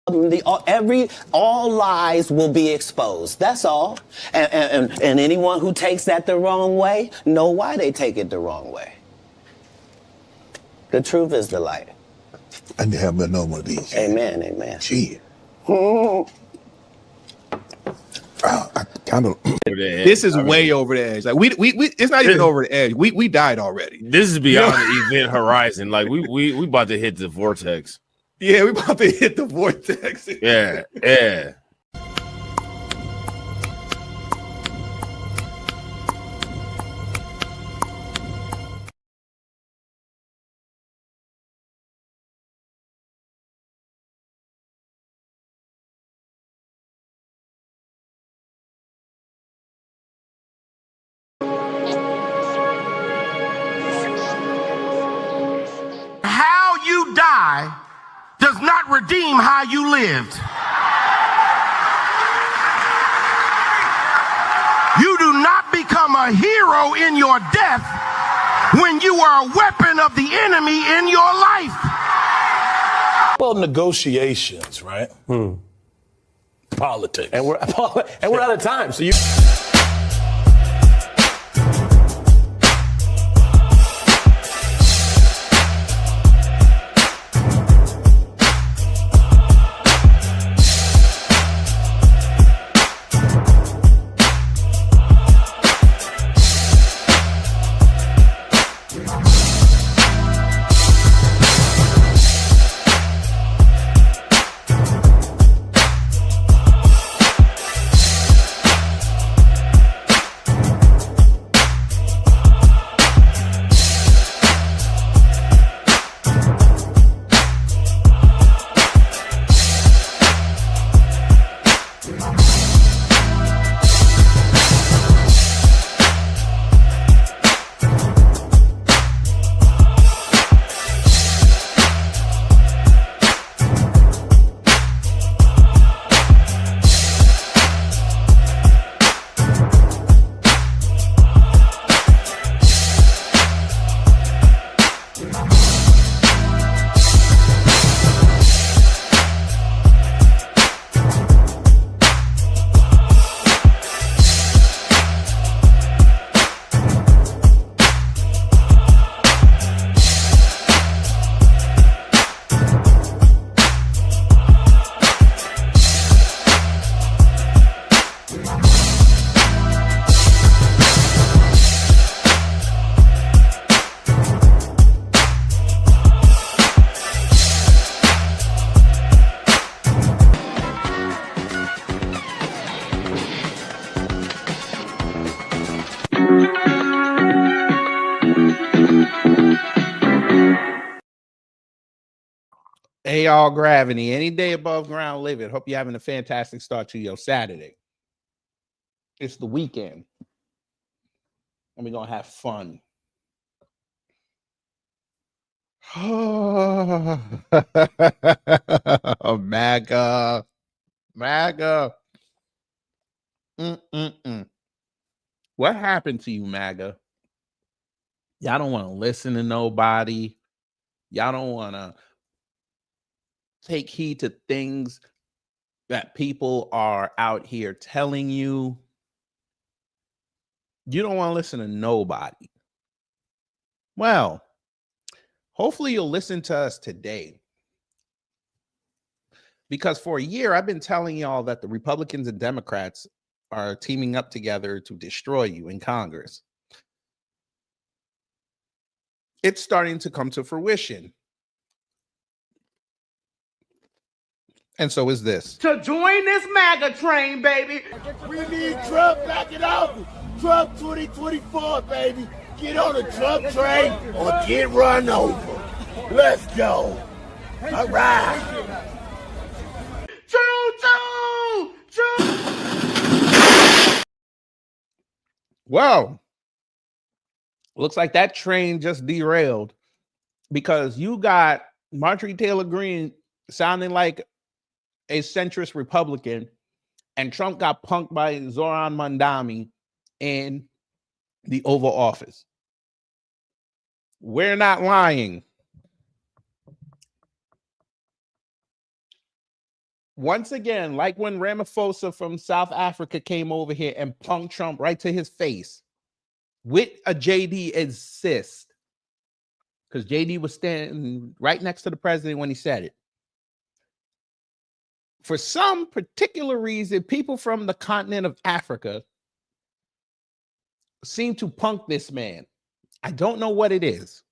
All lies will be exposed. That's all. And anyone who takes that the wrong way, know why they take it the wrong way. The truth is the light. I need to have another one of these. Amen, amen. Gee. I kind of. This is way over the edge. Like we it's not even over the edge. We died already. This is beyond the event horizon. Like we about to hit the vortex. Yeah, we about to hit the vortex. Yeah, yeah. How you die does not redeem how you lived. You do not become a hero in your death when you are a weapon of the enemy in your life. Well, negotiations, right? Politics. And we're out of time. So you. Hey, all gravity, any day above ground living. Hope you're having a fantastic start to your Saturday. It's the weekend. And we're going to have fun. MAGA. MAGA. What happened to you, MAGA? Y'all don't want to listen to nobody. Y'all don't want to take heed to things that people are out here telling you. You don't want to listen to nobody. Well, hopefully you'll listen to us today. Because for a year, I've been telling y'all that the Republicans and Democrats are teaming up together to destroy you in Congress. It's starting to come to fruition. And so is this. To join this MAGA train, baby. We need Trump back in office. Trump 2024, baby. Get on the Trump train or get run over. Let's go. All right. Choo-choo! Choo! Well, looks like that train just derailed because you got Marjorie Taylor Greene sounding like a centrist Republican, and Trump got punked by Zohran Mamdani in the Oval Office. We're not lying. once again, like when Ramaphosa from South Africa came over here and punked Trump right to his face with a JD assist, because JD was standing right next to the president when he said it. For some particular reason, people from the continent of Africa seem to punk this man. I don't know what it is.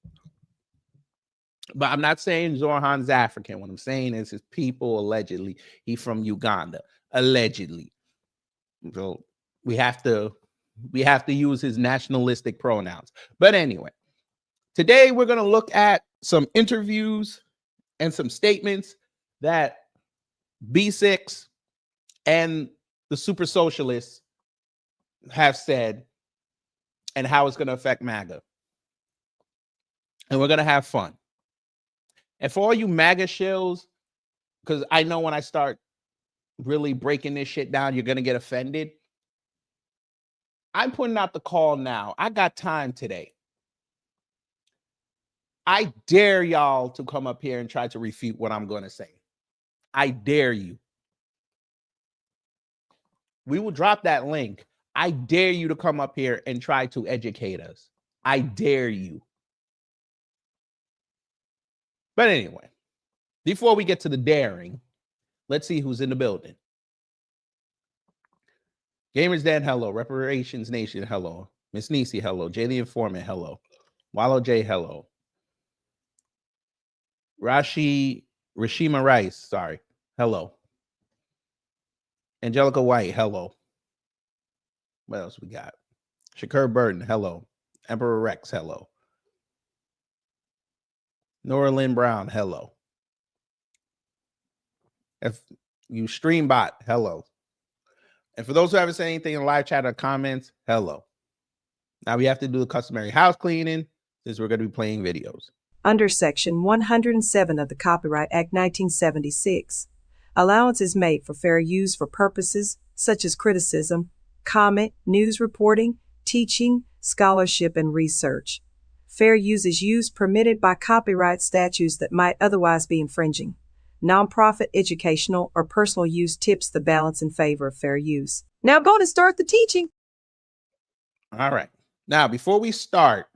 But I'm not saying Zohran's African. What I'm saying is his people allegedly. He's from Uganda, allegedly. So we have to use his nationalistic pronouns. But anyway, today we're going to look at some interviews and some statements that B6 and the super socialists have said and how it's going to affect MAGA. And we're going to have fun. And for all you MAGA shills, because I know when I start really breaking this shit down, you're going to get offended. I'm putting out the call now. I got time today. I dare y'all to come up here and try to refute what I'm going to say. I dare you. We will drop that link. I dare you to come up here and try to educate us. I dare you. But anyway, before we get to the daring, let's see who's in the building. Gamers Den, hello. Reparations Nation, hello. Miss Nisi, hello. Jay the Informant, hello. Wallow J, hello. Rashima Rice, sorry. Hello. Angelica White, hello. What else we got? Shakur Burton, hello. Emperor Rex, hello. Nora Lynn Brown, hello. If you Streambot, hello. And for those who haven't said anything in the live chat or comments, hello. Now we have to do the customary house cleaning since we're going to be playing videos. Under Section 107 of the Copyright Act 1976, allowance is made for fair use for purposes such as criticism, comment, news reporting, teaching, scholarship, and research. Fair use is use permitted by copyright statutes that might otherwise be infringing. Nonprofit, educational, or personal use tips the balance in favor of fair use. Now go to start the teaching. All right. Now, before we start,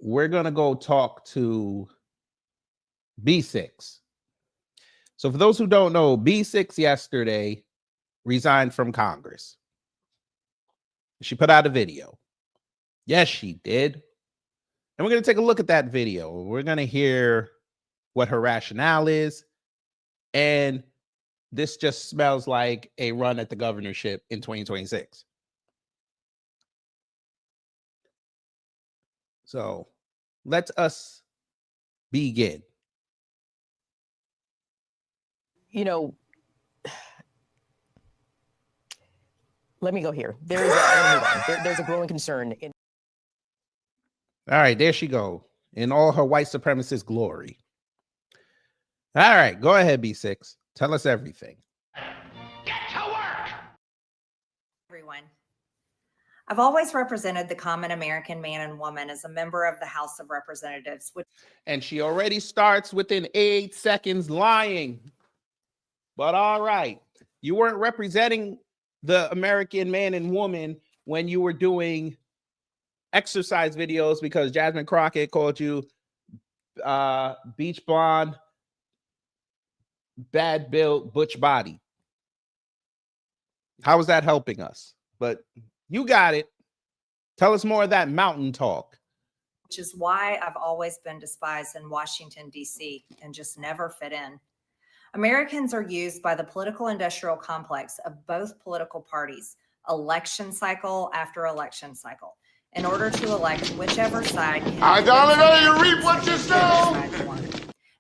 we're going to go talk to B6. So for those who don't know, B6 yesterday resigned from Congress. She put out a video. Yes, she did. And we're going to take a look at that video. We're going to hear what her rationale is. And this just smells like a run at the governorship in 2026. So let us begin. You know, let me go here. There's a growing concern. All right, there she go in all her white supremacist glory. All right, go ahead, B6. Tell us everything. Get to work! Everyone. I've always represented the common American man and woman as a member of the House of Representatives. And she already starts within 8 seconds lying. But all right, you weren't representing the American man and woman when you were doing exercise videos because Jasmine Crockett called you beach blonde, bad built, butch body. How is that helping us? But you got it. Tell us more of that mountain talk. Which is why I've always been despised in Washington, D.C. and just never fit in. Americans are used by the political industrial complex of both political parties, election cycle after election cycle, in order to elect whichever side can. I don't know you reap what you sow.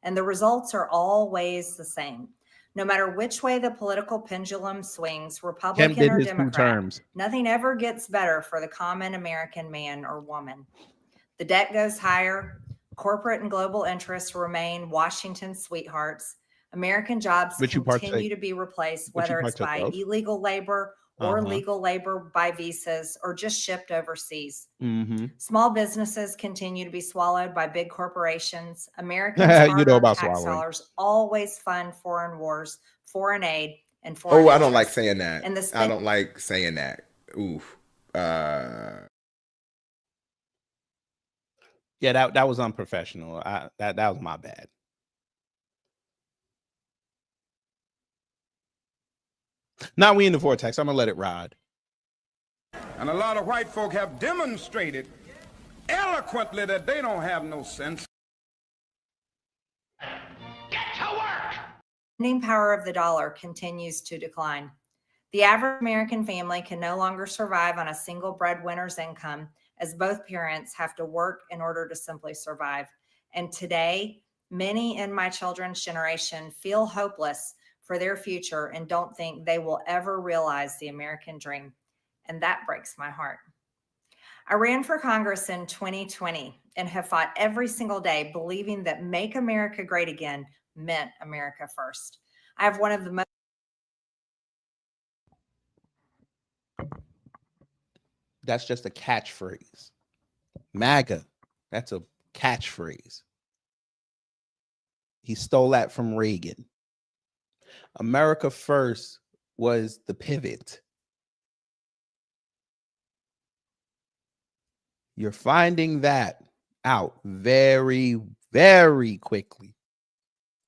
And the results are always the same. No matter which way the political pendulum swings, Republican or Democrat, nothing ever gets better for the common American man or woman. The debt goes higher. Corporate and global interests remain Washington's sweethearts. American jobs continue to be replaced, whether it's by illegal labor or legal labor by visas or just shipped overseas. Mm-hmm. Small businesses continue to be swallowed by big corporations. Americans' hard-earned tax dollars always fund foreign wars, foreign aid, and foreign interests. I don't like saying that. I don't like saying that. Oof. Yeah, that was unprofessional. That was my bad. Now we in the vortex. I'm gonna let it ride. And a lot of white folk have demonstrated eloquently that they don't have no sense. Get to work! The spending power of the dollar continues to decline. The average American family can no longer survive on a single breadwinner's income, as both parents have to work in order to simply survive. And today, many in my children's generation feel hopeless for their future and don't think they will ever realize the American dream. And that breaks my heart. I ran for Congress in 2020 and have fought every single day believing that Make America Great Again meant America first. I have one of the most... That's just a catchphrase. MAGA, that's a catchphrase. He stole that from Reagan. America first was the pivot. You're finding that out very, very quickly.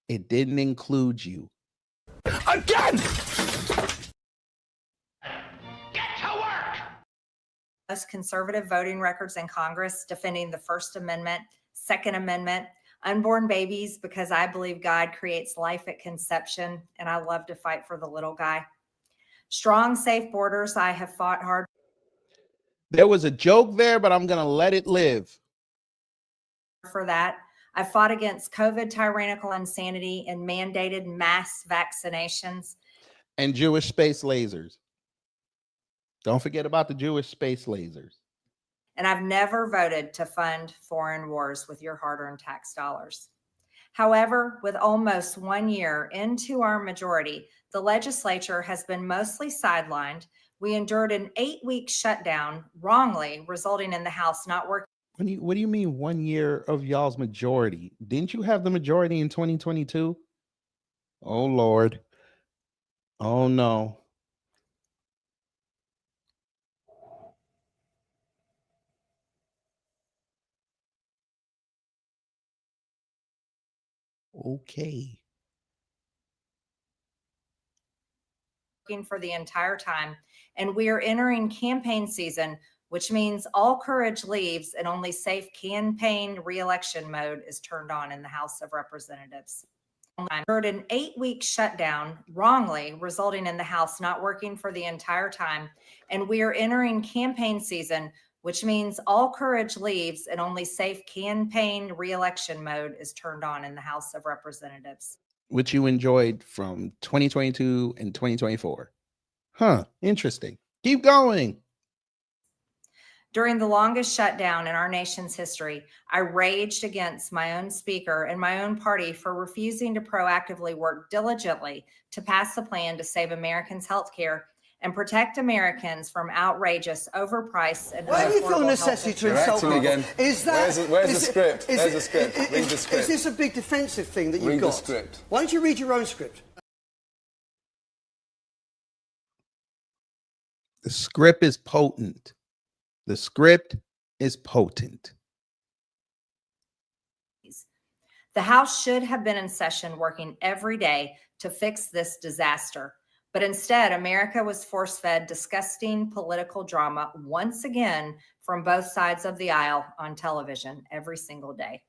It didn't include you. Again! Get to work! Most conservative voting records in Congress defending the First Amendment, Second Amendment, unborn babies, because I believe God creates life at conception, and I love to fight for the little guy. Strong, safe borders, I have fought hard. There was a joke there, but I'm going to let it live. For that, I fought against COVID tyrannical insanity and mandated mass vaccinations. And Jewish space lasers. Don't forget about the Jewish space lasers. And I've never voted to fund foreign wars with your hard-earned tax dollars. However, with almost 1 year into our majority, the legislature has been mostly sidelined. We endured an 8-week shutdown, wrongly resulting in the House not working. What do you mean 1 year of y'all's majority? Didn't you have the majority in 2022? Oh, Lord. Oh, no. Okay. For the entire time, and we are entering campaign season, which means all courage leaves and only safe campaign re-election mode is turned on in the House of Representatives. I heard an 8-week shutdown, wrongly resulting in the House not working for the entire time, and we are entering campaign season, which means all courage leaves and only safe campaign re-election mode is turned on in the House of Representatives. Which you enjoyed from 2022 and 2024. Huh, interesting. Keep going. During the longest shutdown in our nation's history, I raged against my own speaker and my own party for refusing to proactively work diligently to pass the plan to save Americans' health care and protect Americans from outrageous, overpriced, and why do you feel the necessity to insult me again? Is that where's the script? There's the script. Read the script. Is this a big defensive thing that you've got? Read the script. Why don't you read your own script? The script is potent. The script is potent. The House should have been in session working every day to fix this disaster. But instead, America was force-fed disgusting political drama once again from both sides of the aisle on television every single day.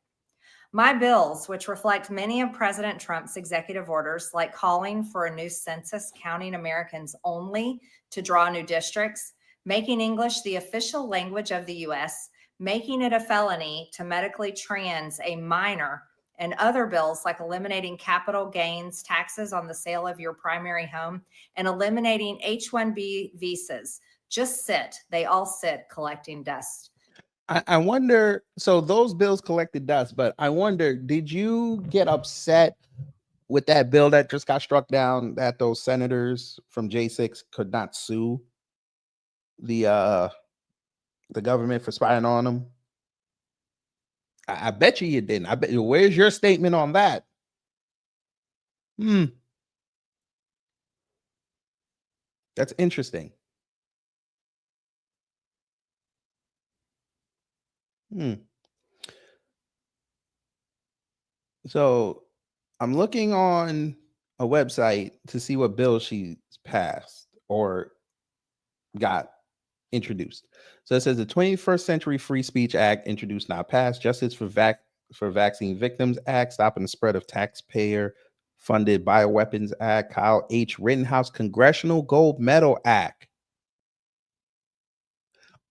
My bills, which reflect many of President Trump's executive orders, like calling for a new census counting Americans only to draw new districts, making English the official language of the U.S., making it a felony to medically trans a minor, and other bills like eliminating capital gains taxes on the sale of your primary home and eliminating H-1B visas. Just sit. They all sit collecting dust. I wonder, so those bills collected dust, but I wonder, did you get upset with that bill that just got struck down that those senators from J6 could not sue the government for spying on him? I bet you didn't. I bet. Where's your statement on that? That's interesting. So I'm looking on a website to see what bill she's passed or got introduced. So it says the 21st Century Free Speech Act introduced, not passed. Justice for Vaccine Victims Act, stopping the spread of taxpayer-funded bioweapons Act. Kyle H. Rittenhouse Congressional Gold Medal Act.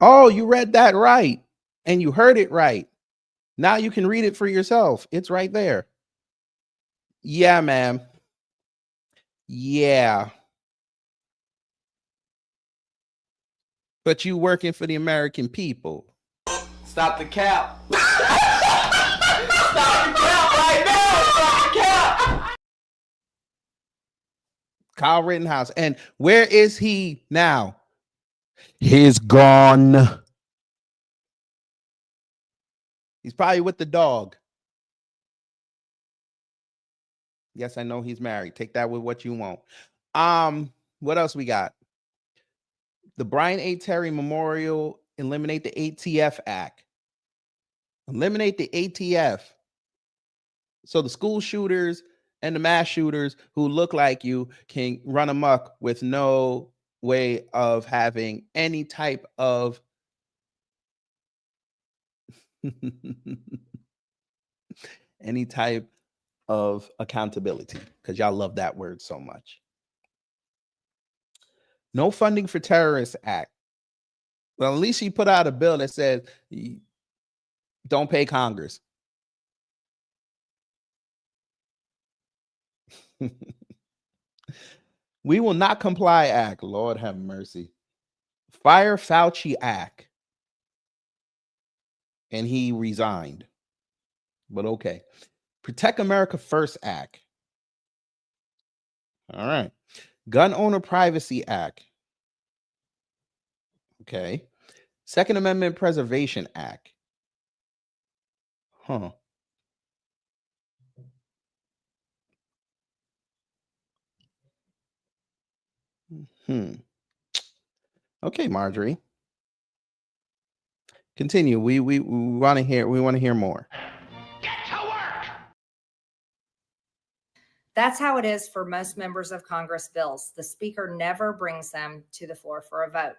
Oh, you read that right, and you heard it right. Now you can read it for yourself. It's right there. Yeah, ma'am. Yeah. But you working for the American people. Stop the cap. Stop the cap right now. Stop the cap. Kyle Rittenhouse. And where is he now? He's gone. He's probably with the dog. Yes, I know he's married. Take that with what you want. What else we got? The Brian A. Terry Memorial, eliminate the ATF Act. Eliminate the ATF. So the school shooters and the mass shooters who look like you can run amok with no way of having any type of accountability, because y'all love that word so much. No funding for terrorists act. Well, at least she put out a bill that says don't pay Congress. We will not comply act. Lord have mercy. Fire Fauci act. And he resigned. But okay. Protect America First Act. All right. Gun Owner Privacy Act. Okay. Second Amendment Preservation Act. Huh. Okay, Marjorie. Continue. We want to hear more. That's how it is for most members of Congress bills. The speaker never brings them to the floor for a vote.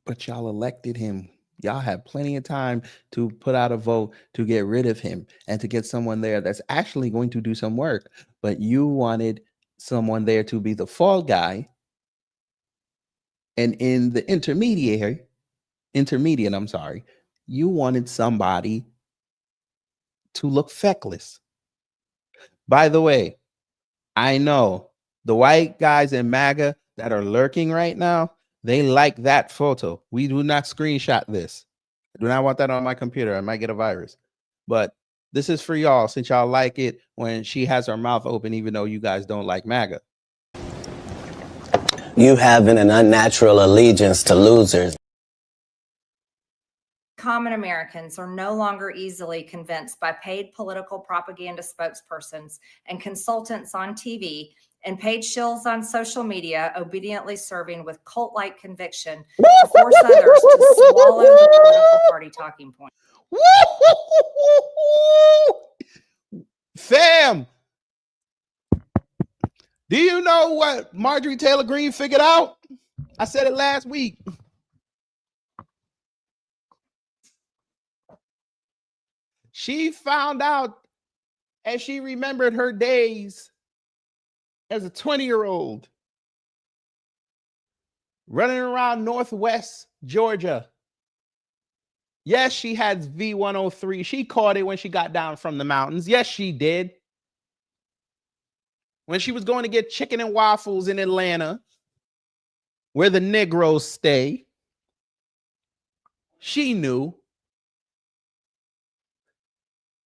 But y'all elected him. Y'all have plenty of time to put out a vote to get rid of him and to get someone there that's actually going to do some work. But you wanted someone there to be the fall guy. And in the intermediate, you wanted somebody to look feckless. By the way, I know the white guys in MAGA that are lurking right now, they like that photo. We do not screenshot this. I do not want that on my computer. I might get a virus. But this is for y'all, since y'all like it when she has her mouth open, even though you guys don't like MAGA. You having an unnatural allegiance to losers. Common Americans are no longer easily convinced by paid political propaganda spokespersons and consultants on TV and paid shills on social media, obediently serving with cult-like conviction to force others to swallow the political party talking point. Fam, do you know what Marjorie Taylor Greene figured out? I said it last week. She found out as she remembered her days as a 20-year-old running around Northwest Georgia. Yes, she had V103. She caught it when she got down from the mountains. Yes, she did. When she was going to get chicken and waffles in Atlanta, where the Negroes stay, she knew.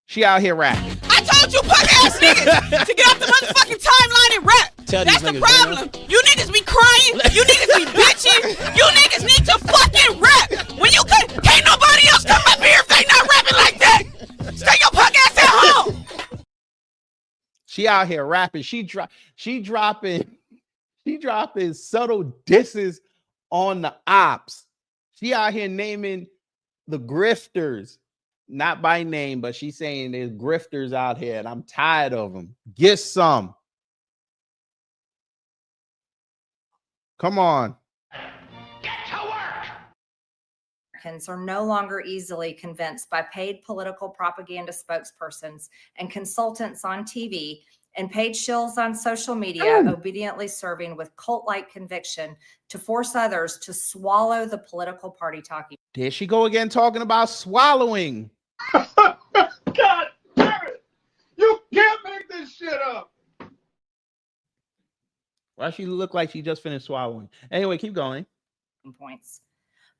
She out here rapping. I told you punk ass niggas to get off the motherfucking timeline and rap. That's the problem. You niggas be crying. You niggas be bitching. You niggas need to fucking rap. When you can't nobody else come up here if they not rapping like that. Stay your punk ass at home. She out here rapping. She dropping subtle disses on the ops. She out here naming the grifters, not by name, but she's saying there's grifters out here, and I'm tired of them. Get some. Come on. Americans are no longer easily convinced by paid political propaganda spokespersons and consultants on TV and paid shills on social media, obediently serving with cult-like conviction to force others to swallow the political party talking. There she go again, talking about swallowing. God damn it! You can't make this shit up. Why she look like she just finished swallowing? Anyway, keep going. Points.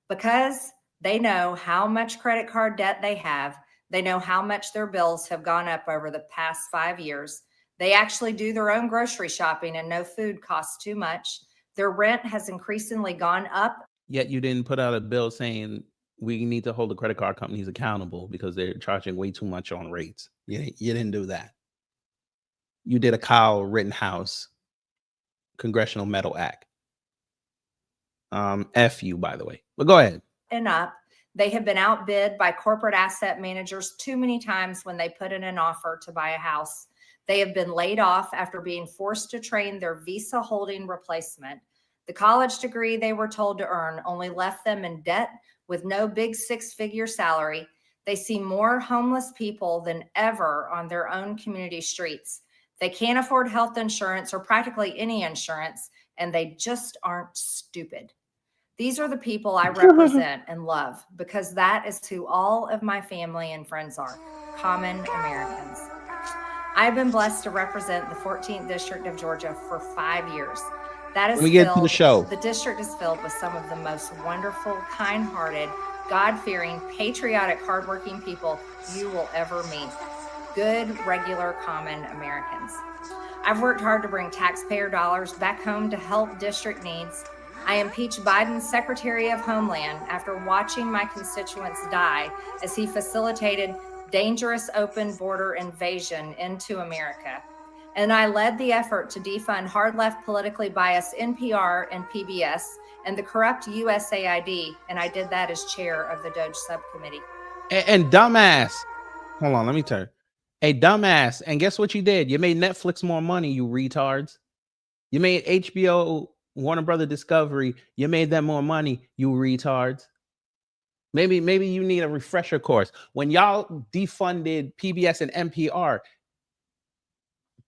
Because they know how much credit card debt they have. They know how much their bills have gone up over the past 5 years. They actually do their own grocery shopping and no food costs too much. Their rent has increasingly gone up. Yet you didn't put out a bill saying we need to hold the credit card companies accountable because they're charging way too much on rates. You didn't do that. You did a Kyle Rittenhouse Congressional Medal Act. F you, by the way. But go ahead. And up. They have been outbid by corporate asset managers too many times when they put in an offer to buy a house. They have been laid off after being forced to train their visa holding replacement. The college degree they were told to earn only left them in debt with no big six-figure salary. They see more homeless people than ever on their own community streets. They can't afford health insurance or practically any insurance, and they just aren't stupid. These are the people I represent and love because that is who all of my family and friends are, common Americans. I've been blessed to represent the 14th District of Georgia for 5 years. That is we get to the show. The district is filled with some of the most wonderful, kind-hearted, God-fearing, patriotic, hardworking people you will ever meet. Good, regular, common Americans. I've worked hard to bring taxpayer dollars back home to help district needs. I impeached Biden's Secretary of Homeland after watching my constituents die as he facilitated dangerous open border invasion into America. And I led the effort to defund hard left politically biased NPR and PBS and the corrupt USAID. And I did that as chair of the DOJ subcommittee. And dumbass. Hold on, let me turn. Hey, dumbass. And guess what you did? You made Netflix more money, you retards. You made HBO, Warner Brother Discovery. You made them more money, you retards. Maybe you need a refresher course. When y'all defunded PBS and NPR,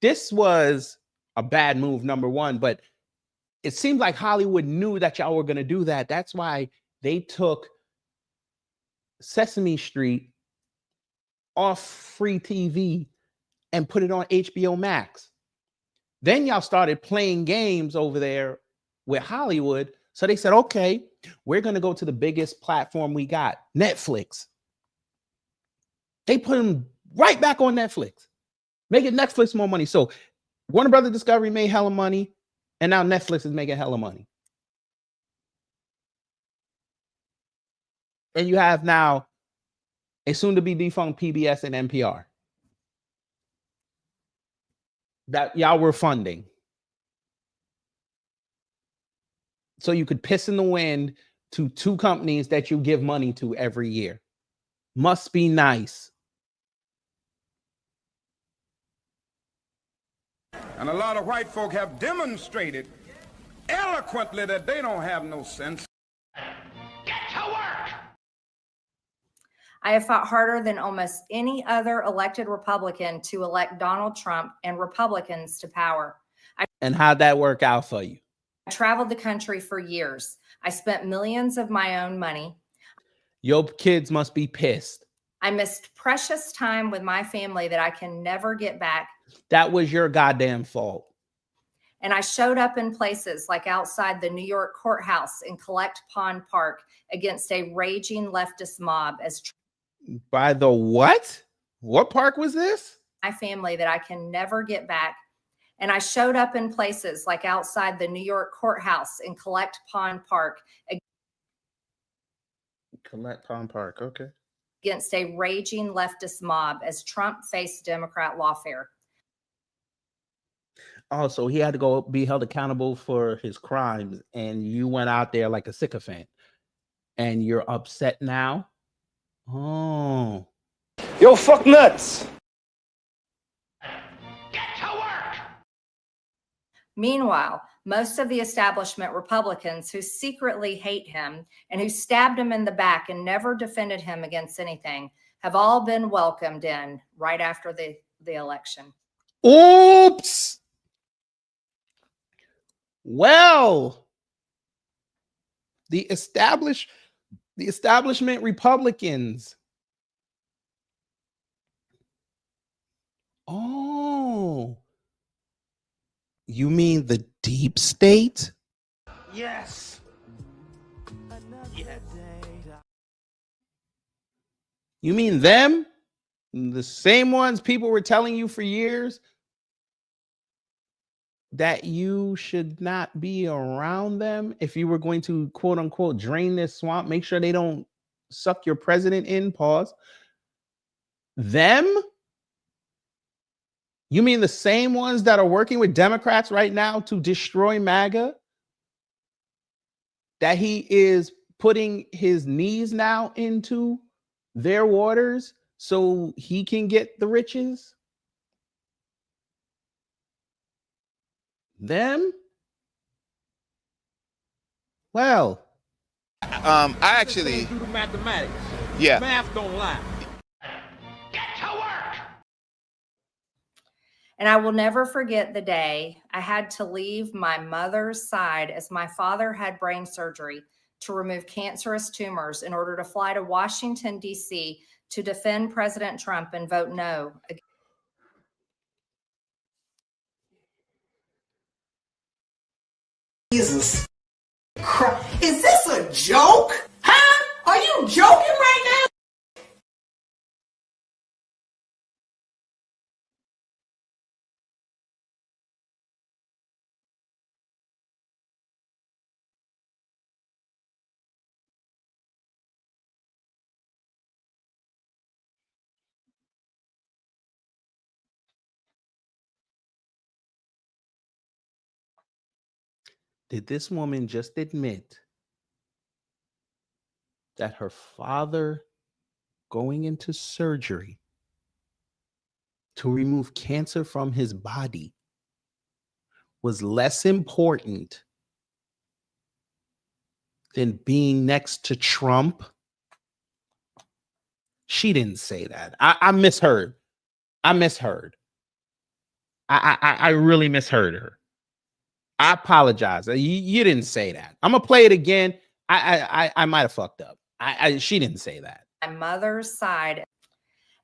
this was a bad move, number one, but it seemed like Hollywood knew that y'all were going to do that. That's why they took Sesame Street off free TV and put it on HBO Max. Then y'all started playing games over there with Hollywood. So they said, okay, we're going to go to the biggest platform we got, Netflix. They put them right back on Netflix, making Netflix more money. So Warner Brother Discovery made hella money, and now Netflix is making hella money. And you have now a soon-to-be defunct PBS and NPR that y'all were funding. So you could piss in the wind to two companies that you give money to every year. Must be nice. And a lot of white folk have demonstrated eloquently that they don't have no sense. I have fought harder than almost any other elected Republican to elect Donald Trump and Republicans to power. And how'd that work out for you? I traveled the country for years. I spent millions of my own money. Your kids must be pissed. I missed precious time with my family that I can never get back. That was your goddamn fault. And I showed up in places like outside the New York courthouse in Collect Pond Park against a raging leftist mob as by the what? What park was this? My family that I can never get back. And I showed up in places like outside the New York courthouse in Collect Pond Park. Collect Pond Park, okay. Against a raging leftist mob as Trump faced Democrat lawfare. Oh, so he had to go be held accountable for his crimes, and you went out there like a sycophant, and you're upset now? Oh. Yo, fuck nuts. Meanwhile, most of the establishment Republicans who secretly hate him and who stabbed him in the back and never defended him against anything have all been welcomed in right after the election. Oops. Well, the establishment Republicans. Oh. You mean the deep state? Yes. You mean them? The same ones people were telling you for years that you should not be around them if you were going to, quote unquote, drain this swamp, make sure they don't suck your president in, pause. Them? You mean the same ones that are working with Democrats right now to destroy MAGA? That he is putting his knees now into their waters so he can get the riches? Them? Well, I actually do the mathematics. Yeah. Math don't lie. And I will never forget the day I had to leave my mother's side as my father had brain surgery to remove cancerous tumors in order to fly to Washington, D.C. to defend President Trump and vote no. Jesus Christ. Is this a joke? Huh? Are you joking right now? did this woman just admit that her father going into surgery to remove cancer from his body was less important than being next to Trump? She didn't say that. I misheard. I misheard. I really misheard her. I apologize. You didn't say that. I'm gonna play it again. I might have fucked up. She didn't say that. My mother's side.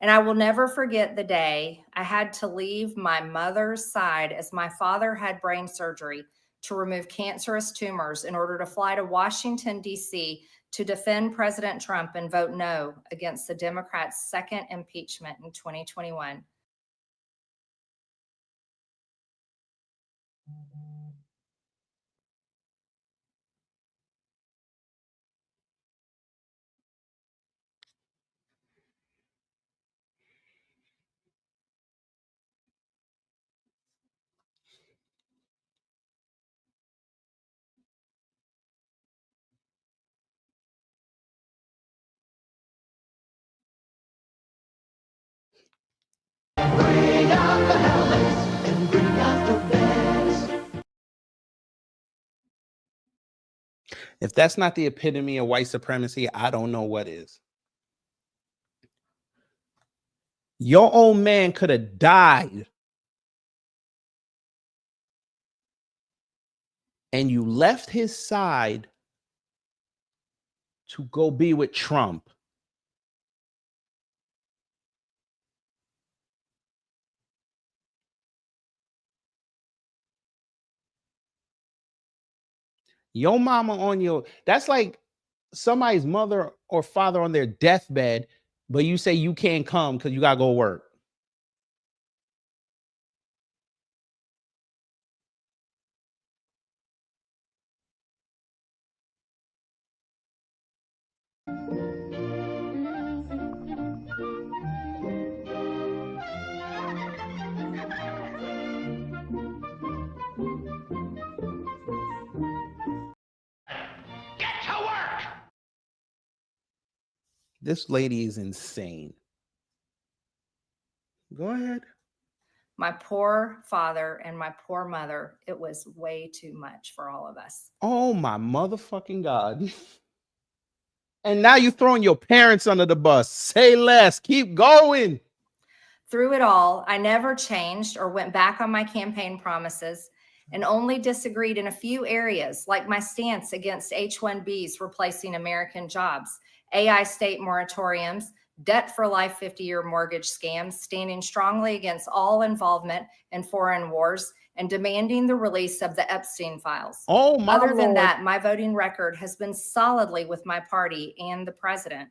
And I will never forget the day I had to leave my mother's side as my father had brain surgery to remove cancerous tumors in order to fly to Washington, D.C. to defend President Trump and vote no against the Democrats' second impeachment in 2021. Bring out the helmets and bring out the beds. If that's not the epitome of white supremacy, I don't know what is. Your old man could have died and you left his side to go be with Trump. Your mama on your, that's like somebody's mother or father on their deathbed, but you say you can't come because you gotta go work. This lady is insane. Go ahead. My poor father and my poor mother, it was way too much for all of us. Oh my motherfucking God. And now you're throwing your parents under the bus. Say less. Keep going. Through it all, I never changed or went back on my campaign promises and only disagreed in a few areas, like my stance against H-1Bs replacing American jobs, AI state moratoriums, debt for life 50-year mortgage scams, standing strongly against all involvement in foreign wars, and demanding the release of the Epstein files. Oh my Other than Lord. that, my voting record has been solidly with my party and the president.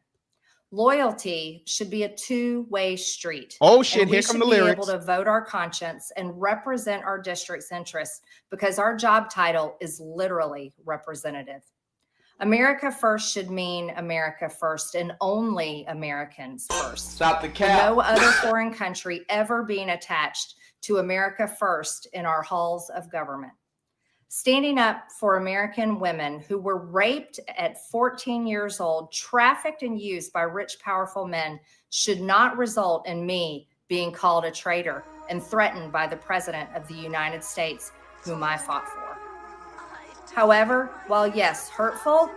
Loyalty should be a two-way street. Oh shit, and we here come should the be lyrics. able to vote our conscience and represent our district's interests because our job title is literally representative. America first should mean America first and only Americans first. Stop the cap. No other foreign country ever being attached to America first in our halls of government. Standing up for American women who were raped at 14 years old, trafficked and used by rich, powerful men should not result in me being called a traitor and threatened by the President of the United States, whom I fought for. However, while yes, hurtful,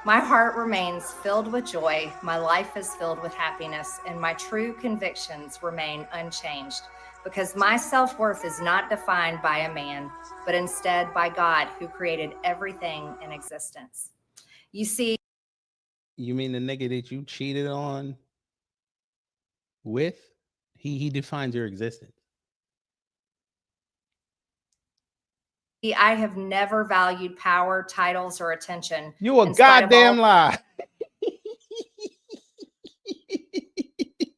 my heart remains filled with joy, my life is filled with happiness, and my true convictions remain unchanged. Because my self-worth is not defined by a man, but instead by God, who created everything in existence. You see, You mean the nigga that you cheated on with? He defines your existence. I have never valued power, titles, or attention. You a goddamn lie.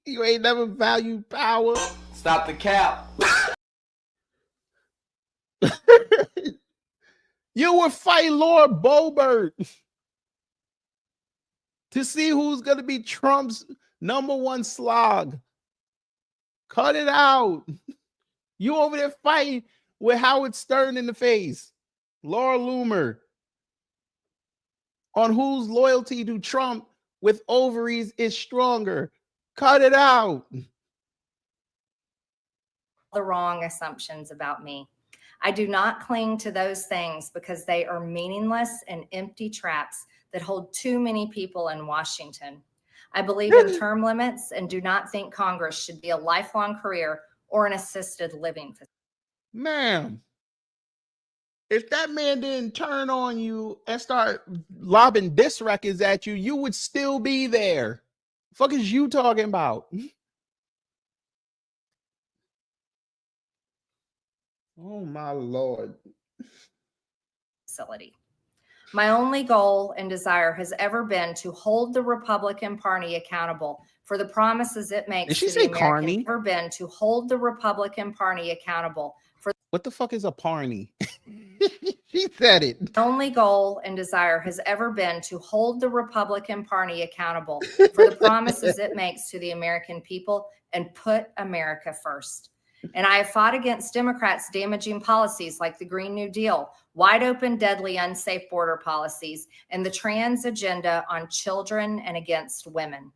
You ain't never valued power. Stop the cap. You would fight Lord Boebert to see who's going to be Trump's #1 slog. Cut it out. You over there fighting with Howard Stern in the face. Laura Loomer. On whose loyalty to Trump with ovaries is stronger. Cut it out. The wrong assumptions about me. I do not cling to those things because they are meaningless and empty traps that hold too many people in Washington. I believe in term limits and do not think Congress should be a lifelong career or an assisted living facility. Ma'am, if that man didn't turn on you and start lobbing diss records at you, you would still be there. Fuck is you talking about? Oh my Lord. Facility. My only goal and desire has ever been to hold the Republican Party accountable for the promises it makes. Did she to say the American. carny? Ever been to hold the Republican Party accountable for. What the fuck is a parny? She said it. My only goal and desire has ever been to hold the Republican Party accountable for the promises it makes to the American people and put America first. And I have fought against Democrats' damaging policies like the Green New Deal, wide open, deadly, unsafe border policies, and the trans agenda on children and against women.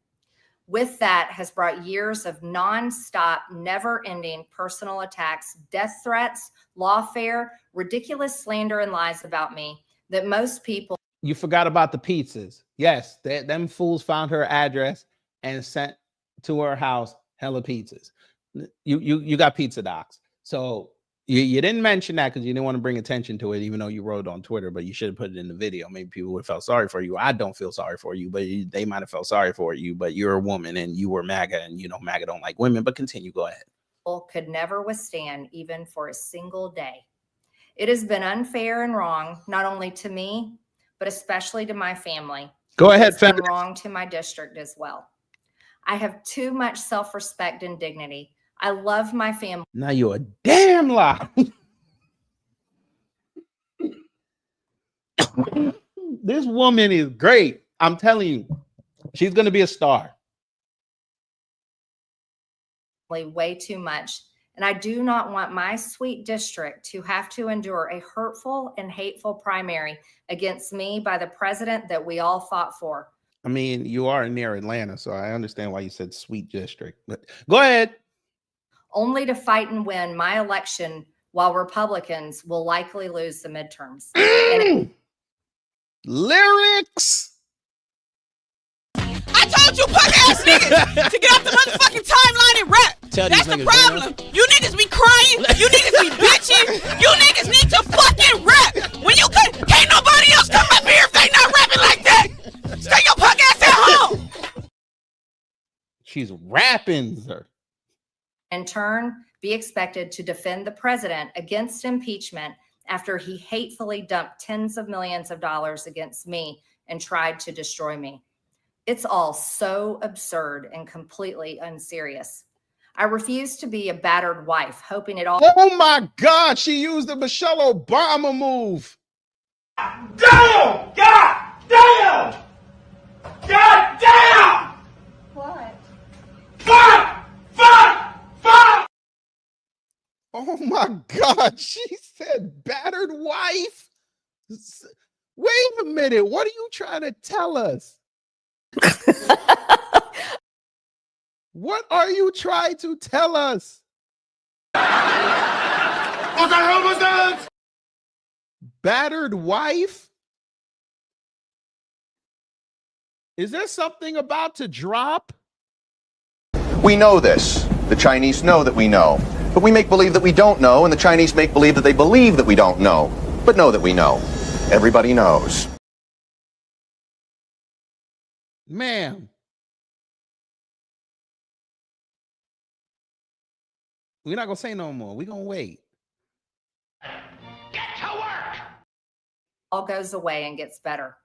With that has brought years of nonstop, never-ending personal attacks, death threats, lawfare, ridiculous slander and lies about me that most people. You forgot about the pizzas. Yes, them fools found her address and sent to her house hella pizzas. You got pizza docs. So you didn't mention that because you didn't want to bring attention to it, even though you wrote on Twitter, but you should have put it in the video. Maybe people would have felt sorry for you. I don't feel sorry for you, but they might have felt sorry for you, but you're a woman and you were MAGA and you know MAGA don't like women, but continue, go ahead. Could never withstand even for a single day. It has been unfair and wrong, not only to me, but especially to my family. Go ahead, It's been wrong to my district as well. I have too much self-respect and dignity. I love my family. Now you're a damn lie. This woman is great. I'm telling you, she's going to be a star. Way too much. And I do not want my sweet district to have to endure a hurtful and hateful primary against me by the president that we all fought for. I mean, you are near Atlanta, so I understand why you said sweet district. But go ahead. Only to fight and win my election while Republicans will likely lose the midterms. Lyrics. I told you punk ass niggas to get off the motherfucking timeline and rap. That's the problem. You niggas be crying. You niggas be bitching. You niggas need to fucking rap. When you can't nobody else come up here if they not rapping like that. Stay your punk ass at home. She's rapping, sir. In turn, be expected to defend the president against impeachment after he hatefully dumped tens of millions of dollars against me and tried to destroy me. It's all so absurd and completely unserious. I refuse to be a battered wife, hoping it all. Oh my God, she used the Michelle Obama move. Damn! God damn! God damn! What? Fuck! Fuck! Fuck! Oh my God, she said battered wife. Wait a minute, what are you trying to tell us? What are you trying to tell us? What the hell was that? Battered wife? Is there something about to drop? We know this. The Chinese know that we know. But we make believe that we don't know, and the Chinese make believe that they believe that we don't know, but know that we know. Everybody knows. Ma'am. We're not going to say no more. We're going to wait. Get to work! All goes away and gets better.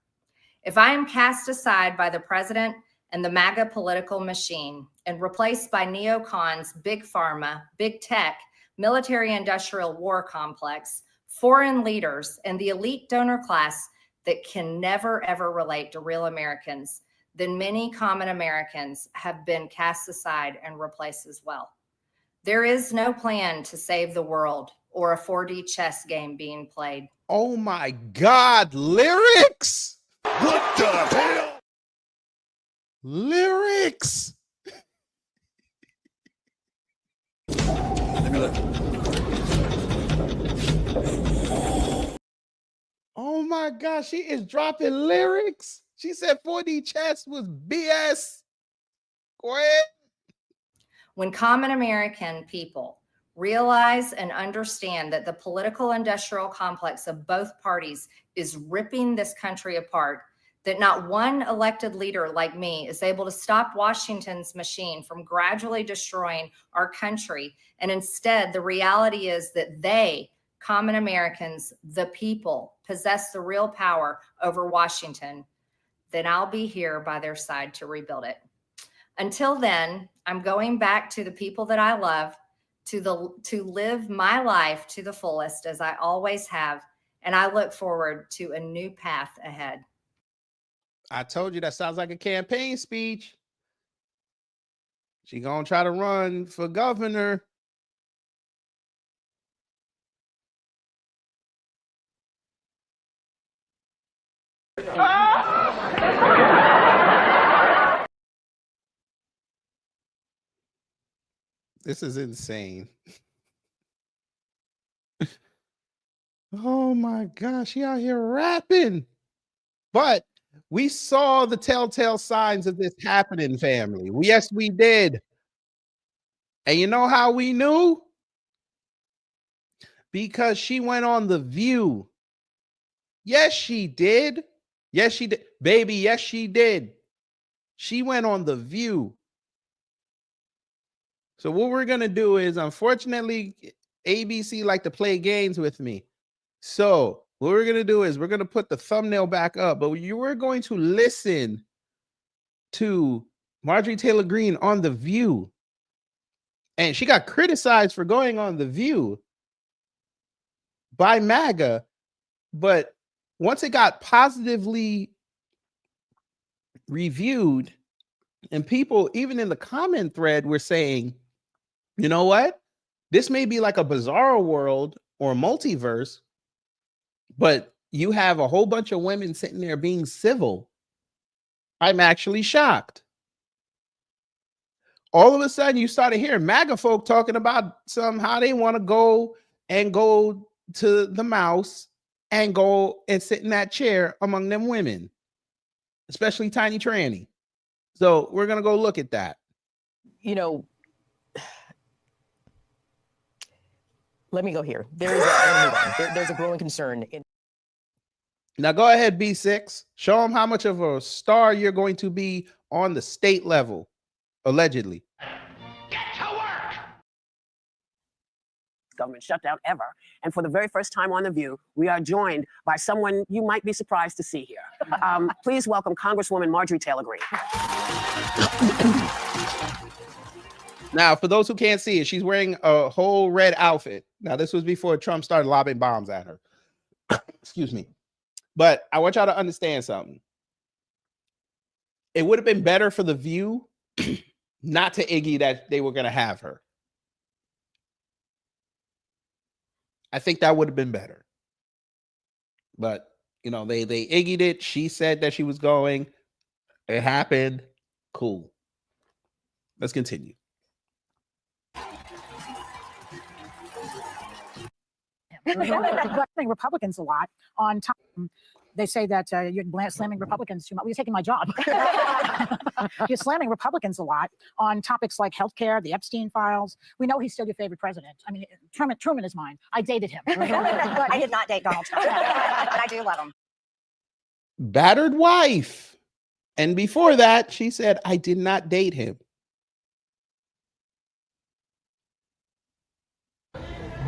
If I am cast aside by the president and the MAGA political machine and replaced by neocons, big pharma, big tech, military-industrial war complex, foreign leaders, and the elite donor class that can never, ever relate to real Americans, then many common Americans have been cast aside and replaced as well. There is no plan to save the world or a 4D chess game being played. Oh my God, lyrics? What the hell? Lyrics. Let me look. Oh my gosh, she is dropping lyrics. She said 4D chess was BS. Go ahead. When common American people realize and understand that the political industrial complex of both parties is ripping this country apart, that not one elected leader like me is able to stop Washington's machine from gradually destroying our country, and instead the reality is that they, common Americans, the people, possess the real power over Washington, then I'll be here by their side to rebuild it. Until then, I'm going back to the people that I love, to live my life to the fullest as I always have, and I look forward to a new path ahead. I told you that sounds like a campaign speech. She gonna try to run for governor. This is insane. Oh my gosh, she out here rapping. But we saw the telltale signs of this happening, family. Yes, we did. And you know how we knew? Because she went on The View. Yes, she did. Yes, she did. Baby, yes, she did. She went on The View. So what we're going to do is, unfortunately, ABC like to play games with me. So what we're going to do is we're going to put the thumbnail back up, but you were going to listen to Marjorie Taylor Greene on The View. And she got criticized for going on The View by MAGA. But once it got positively reviewed, and people, even in the comment thread, were saying, you know what? This may be like a bizarre world or multiverse, but you have a whole bunch of women sitting there being civil I'm actually shocked. All of a sudden, you started hearing MAGA folk talking about how they want to go to the mouse and go and sit in that chair among them women, especially Tiny Tranny. So we're going to go look at that. You know, let me go here. There's a growing concern. Now go ahead, B6. Show them how much of a star you're going to be on the state level, allegedly. Government shutdown ever. And for the very first time on The View, we are joined by someone you might be surprised to see here. Please welcome Congresswoman Marjorie Taylor Greene. Now, for those who can't see it, she's wearing a whole red outfit. Now, this was before Trump started lobbing bombs at her. Excuse me. But I want y'all to understand something. It would have been better for The View not to Iggy that they were going to have her. I think that would have been better. But, you know, they Iggy'd it. She said that she was going. It happened. Cool. Let's continue. Blaming Republicans a lot on top. They say that you're slamming Republicans too much. Well, you're taking my job. You're slamming Republicans a lot on topics like healthcare, the Epstein files. We know he's still your favorite president. I mean, Truman is mine. I dated him. I did not date Donald Trump, but I do love him. Battered wife. And before that, she said, I did not date him.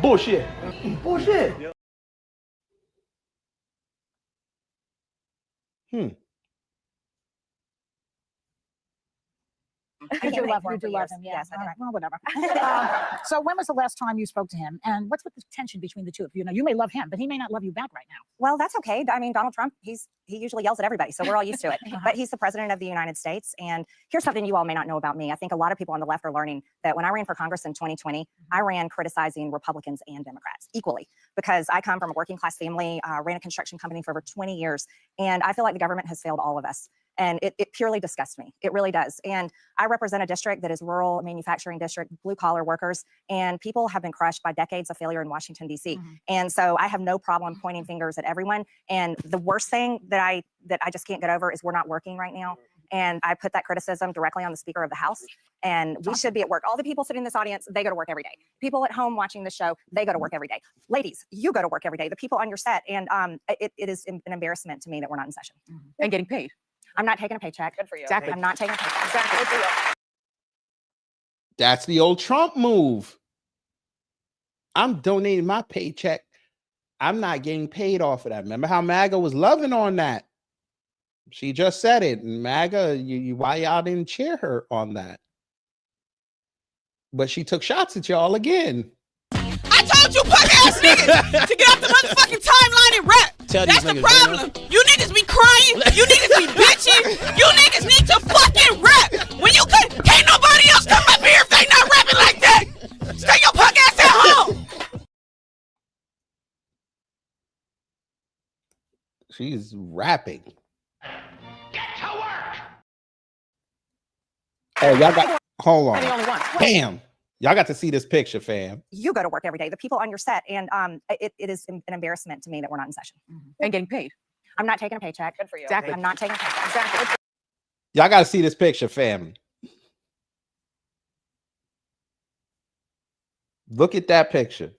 Bullshit. Bullshit. You do love him. Yeah. Yes, I do. Well, whatever. So when was the last time you spoke to him? And what's with the tension between the two of you? You may love him, but he may not love you back right now. Well, that's okay. I mean, Donald Trump, he usually yells at everybody, so we're all used to it. But he's the president of the United States. And here's something you all may not know about me. I think a lot of people on the left are learning that when I ran for Congress in 2020, I ran criticizing Republicans and Democrats equally, because I come from a working class family, ran a construction company for over 20 years. And I feel like the government has failed all of us. And it purely disgusts me. It really does. And I represent a district that is rural manufacturing district, blue collar workers, and people have been crushed by decades of failure in Washington, D.C. And so I have no problem pointing fingers at everyone. And the worst thing that I just can't get over is we're not working right now. And I put that criticism directly on the Speaker of the House. And we should be at work. All the people sitting in this audience, they go to work every day. People at home watching the show, they go to work every day. Ladies, you go to work every day. The people on your set. And it is an embarrassment to me that we're not in session. And getting paid. I'm not taking a paycheck. Good for you. Exactly. I'm not taking a paycheck. Exactly. Good for you. That's the old Trump move. I'm donating my paycheck. I'm not getting paid off of that. Remember how MAGA was loving on that? She just said it. MAGA, why y'all didn't cheer her on that? But she took shots at y'all again. I told you punk ass niggas to get off the motherfucking timeline and rap. That's the problem. You niggas be crying. You niggas be bitching. You niggas need to fucking rap. When you can't nobody else come up here if they not rapping like that. Stay your punk ass at home. She's rapping. Get to work. Oh, y'all got. Hold on. I'm the only one. Bam. Y'all got to see this picture, fam. You go to work every day. The people on your set. And it is an embarrassment to me that we're not in session. And getting paid. I'm not taking a paycheck. Good for you. Exactly. I'm not taking a paycheck. Exactly. Y'all got to see this picture, fam. Look at that picture.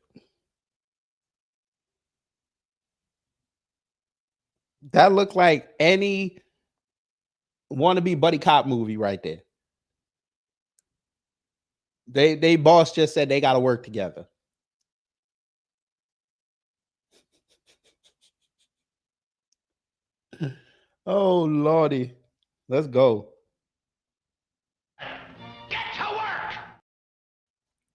That looked like any wannabe buddy cop movie right there. They boss just said they got to work together. Oh Lordy, let's go.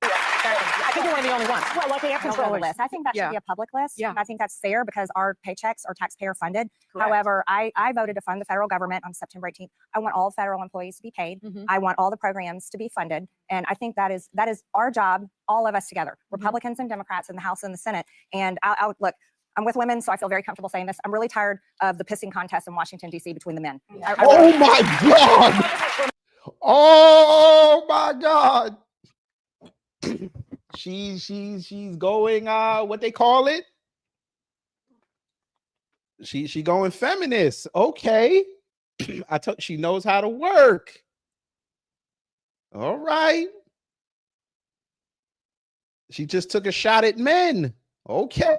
I think you're one of the only ones. Well, like the air controller list. I think that should be a public list. Yeah. I think that's fair because our paychecks are taxpayer funded. Correct. However, I voted to fund the federal government on September 18th. I want all federal employees to be paid. I want all the programs to be funded. And I think that is our job, all of us together, Republicans and Democrats in the House and the Senate. And I'll look, I'm with women, so I feel very comfortable saying this. I'm really tired of the pissing contest in Washington, D.C. between the men. Oh my God. Oh my God. She's going what they call it? She going feminist. Okay. She knows how to work. All right. She just took a shot at men. Okay.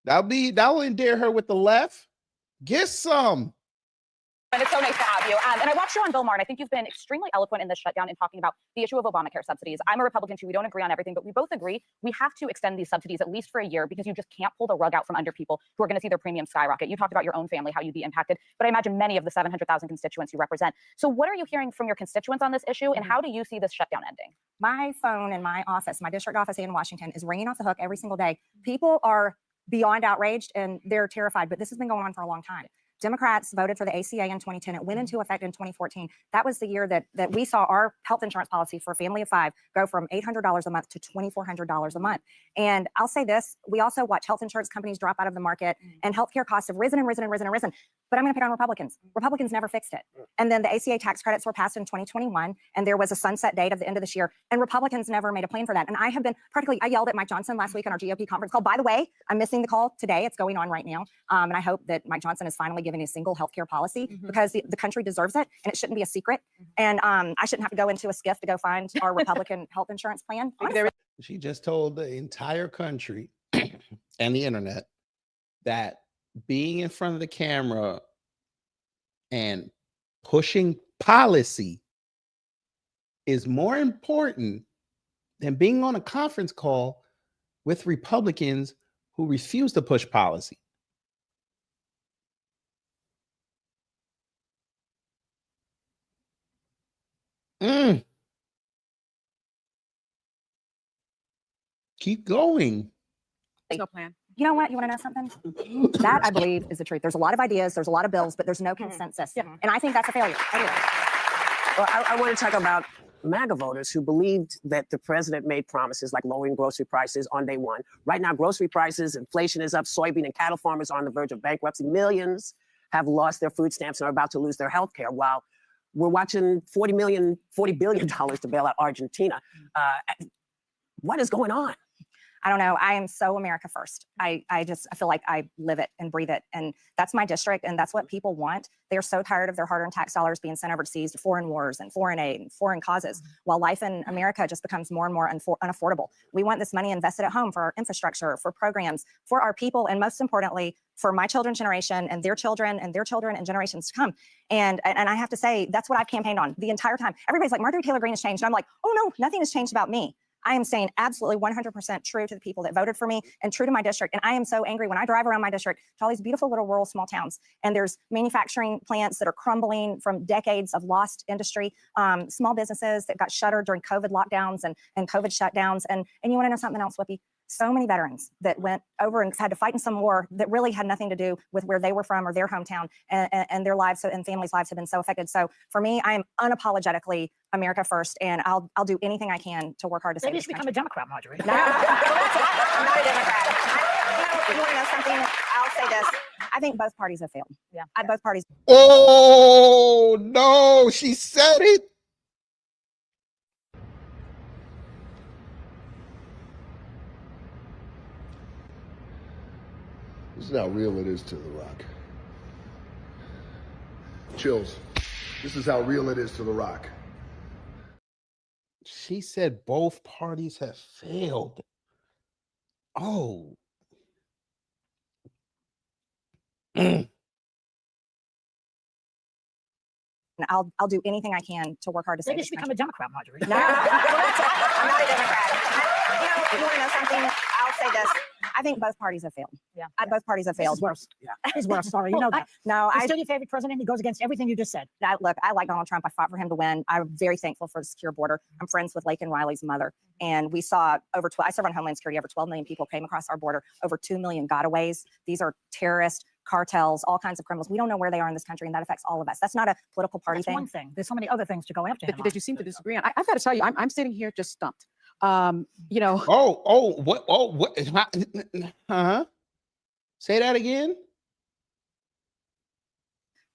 That'll endear her with the left. Get some. And it's so nice to have you. And I watched you on Bill Maher, and I think you've been extremely eloquent in this shutdown in talking about the issue of Obamacare subsidies. I'm a Republican too. We don't agree on everything, but we both agree we have to extend these subsidies at least for a year because you just can't pull the rug out from under people who are going to see their premium skyrocket. You talked about your own family, how you'd be impacted, but I imagine many of the 700,000 constituents you represent. So what are you hearing from your constituents on this issue, and how do you see this shutdown ending? My phone in my office, my district office in Washington, is ringing off the hook every single day. People are beyond outraged and they're terrified, but this has been going on for a long time. Democrats voted for the ACA in 2010. It went into effect in 2014. That was the year that we saw our health insurance policy for a family of 5 go from $800 a month to $2,400 a month. And I'll say this, we also watch health insurance companies drop out of the market, and healthcare costs have risen and risen and risen and risen. But I'm going to pick on Republicans. Republicans never fixed it. And then the ACA tax credits were passed in 2021, and there was a sunset date of the end of this year, and Republicans never made a plan for that. And I have been I yelled at Mike Johnson last week on our GOP conference call. By the way, I'm missing the call today. It's going on right now. And I hope that Mike Johnson is finally giving a single healthcare policy because the country deserves it, and it shouldn't be a secret. And I shouldn't have to go into a skiff to go find our Republican health insurance plan. She just told the entire country and the internet that being in front of the camera and pushing policy is more important than being on a conference call with Republicans who refuse to push policy. Keep going. No plan. You know what? You want to know something? That, I believe, is the truth. There's a lot of ideas, there's a lot of bills, but there's no consensus. And I think that's a failure. Well, I want to talk about MAGA voters who believed that the president made promises like lowering grocery prices on day one. Right now, grocery prices, inflation is up, soybean and cattle farmers are on the verge of bankruptcy. Millions have lost their food stamps and are about to lose their health care, while we're watching $40 billion to bail out Argentina. What is going on? I don't know. I am so America first. I feel like I live it and breathe it. And that's my district. And that's what people want. They're so tired of their hard-earned tax dollars being sent overseas to foreign wars and foreign aid and foreign causes, while life in America just becomes more and more unaffordable. We want this money invested at home for our infrastructure, for programs, for our people, and most importantly, for my children's generation and their children and their children and generations to come. And I have to say, that's what I've campaigned on the entire time. Everybody's like, Marjorie Taylor Greene has changed. And I'm like, oh no, nothing has changed about me. I am saying absolutely 100% true to the people that voted for me and true to my district. And I am so angry when I drive around my district to all these beautiful little rural small towns. And there's manufacturing plants that are crumbling from decades of lost industry, small businesses that got shuttered during COVID lockdowns and COVID shutdowns. And you want to know something else, Whoopi? So many veterans that went over and had to fight in some war that really had nothing to do with where they were from or their hometown, and their lives and families' lives have been so affected. So for me, I am unapologetically America first, and I'll do anything I can to work hard to save this country. Maybe you should become a Democrat, Marjorie. No, I'm not a Democrat. You want to know something? I'll say this. I think both parties have failed. Yeah. Both parties. Oh, no, she said it. This is how real it is to The Rock. Chills. This is how real it is to The Rock. She said both parties have failed. Oh. I'll do anything I can to work hard to save Maybe you this should become country. a Democrat, Marjorie. No, I'm not a Democrat. You want to know something? I'll say this. I think both parties have failed. Yeah. Both parties have failed. This is worse. Yeah. He's worse. Sorry, you know that. He's still your favorite president. He goes against everything you just said. Look, I like Donald Trump. I fought for him to win. I'm very thankful for the secure border. I'm friends with Laken Riley's mother. And we saw I serve on Homeland Security. Over 12 million people came across our border. Over 2 million gotaways. These are terrorists, cartels, all kinds of criminals. We don't know where they are in this country, and that affects all of us. That's not a political party thing. One thing. There's so many other things to go after him. That you seem to disagree on. I've got to tell you, I'm sitting here just stumped. You know. What? Huh? Say that again.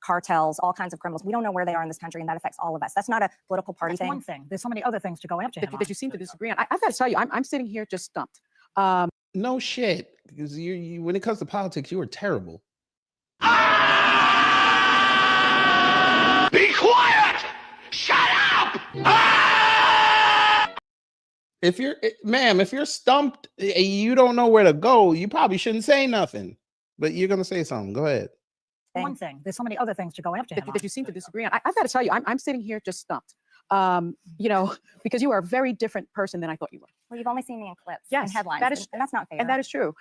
Cartels, all kinds of criminals. We don't know where they are in this country, and that affects all of us. That's not a political party That's thing. one thing. There's so many other things to go after him That you seem to disagree on. I've got to tell you, I'm sitting here just stumped. No shit, because you when it comes to politics, you are terrible. Be quiet! Shut up! If you're stumped, you don't know where to go, you probably shouldn't say nothing. But you're gonna say something. Go ahead. One thing. There's so many other things to go after him That you seem to disagree on. I've got to tell you, I'm sitting here just stumped. You know, because you are a very different person than I thought you were. Well, you've only seen me in clips Yes, and headlines, that is, and that's not fair. And that is true.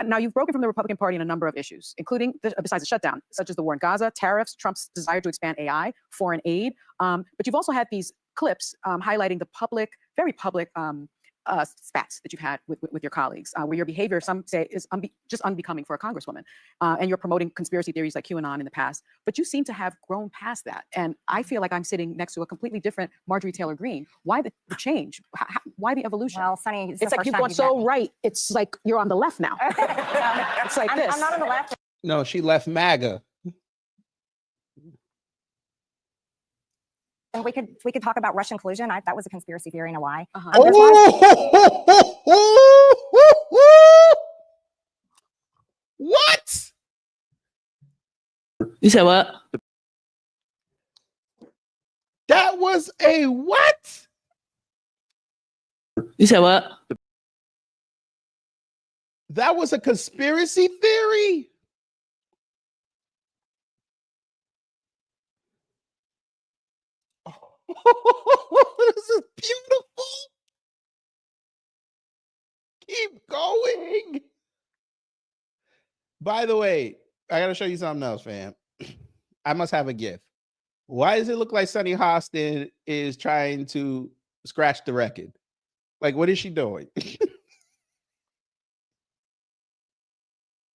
Now, you've broken from the Republican Party on a number of issues, including, besides the shutdown, such as the war in Gaza, tariffs, Trump's desire to expand AI, foreign aid. But you've also had these clips highlighting the very public spats that you've had with your colleagues, where your behavior, some say, is just unbecoming for a congresswoman. And you're promoting conspiracy theories like QAnon in the past. But you seem to have grown past that. And I feel like I'm sitting next to a completely different Marjorie Taylor Greene. Why the change? Why the evolution? Well, Sonny, it's like you've gone so right. It's like you're on the left now. It's like this. I'm not on the left. No, she left MAGA. And we could talk about Russian collusion. That was a conspiracy theory and a lie. What? You said what? That was a what? You said what? That was a conspiracy theory? This is beautiful. Keep going. By the way, I gotta show you something else, fam. I must have a gift. Why does it look like Sunny Hostin is trying to scratch the record? Like, what is she doing?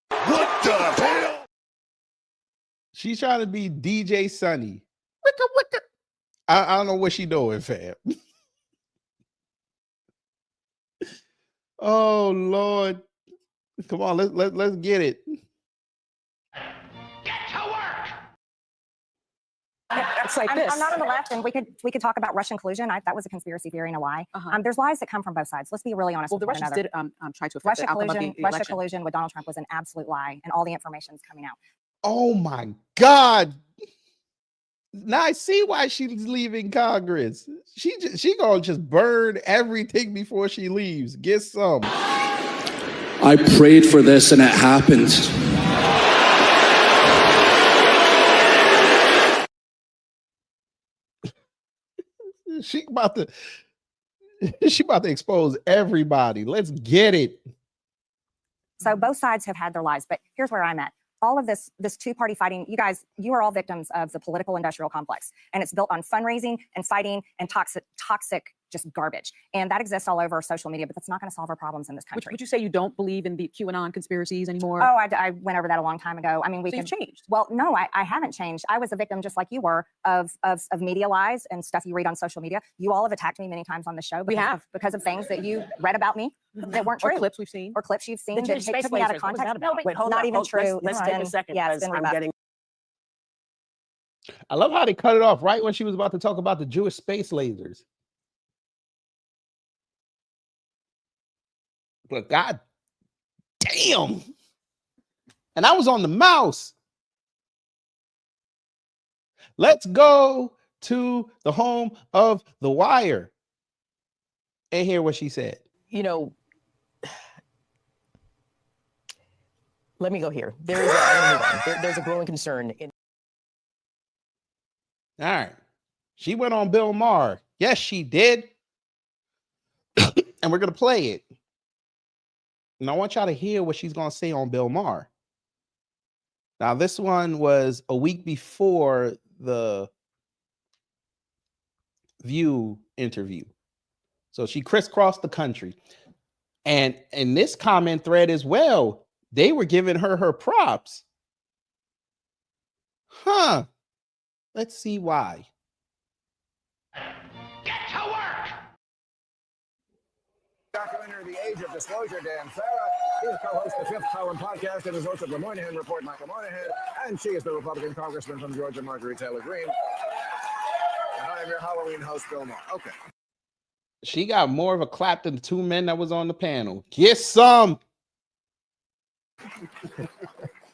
What the hell? She's trying to be DJ Sunny. Wicka, wicka. I don't know what she doing, fam. Oh Lord, come on, let's get it. It's like this. I'm not on the left, and we could talk about Russian collusion. That was a conspiracy theory and a lie. There's lies that come from both sides. Let's be really honest. Well, the with Russians one did try to affect Russia the outcome collusion. of the Russia election. collusion with Donald Trump was an absolute lie, and all the information's coming out. Oh my God. Now I see why she's leaving Congress. She gonna just burn everything before she leaves. Get some. I prayed for this and it happened. She about to expose everybody. Let's get it. So both sides have had their lies, but here's where I'm at. All of this two-party fighting, you guys, you are all victims of the political industrial complex, and it's built on fundraising and fighting and toxic just garbage. And that exists all over social media, but that's not going to solve our problems in this country. Would you say you don't believe in the QAnon conspiracies anymore? Oh, I went over that a long time ago. I mean, you've changed. Well, no, I haven't changed. I was a victim just like you were of media lies and stuff you read on social media. You all have attacked me many times on the show. Because of things that you read about me that weren't true. Or clips we've seen. Or clips you've seen The that space took me out of lasers, what was context. that about? Wait, hold not on, even true. Let's take a second, Yeah, it's because been I'm rebuffed. getting. I love how they cut it off right when she was about to talk about the Jewish space lasers. But God damn. And I was on the mouse. Let's go to the home of The Wire and hear what she said. You know, let me go here. There's a growing concern in. All right. She went on Bill Maher. Yes, she did. And we're going to play it. And I want y'all to hear what she's going to say on Bill Maher. Now, this one was a week before the View interview. So she crisscrossed the country. And in this comment thread as well, they were giving her props. Huh. Let's see why. Get to work! Documentary The Age of Disclosure, Dan Farah. He's co-host of the Fifth Column podcast and is host of the Moynihan Report, Michael Moynihan. And she is the Republican congressman from Georgia, Marjorie Taylor Greene. And I am your Halloween host, Bill Maher. Okay. She got more of a clap than the two men that was on the panel. Get some.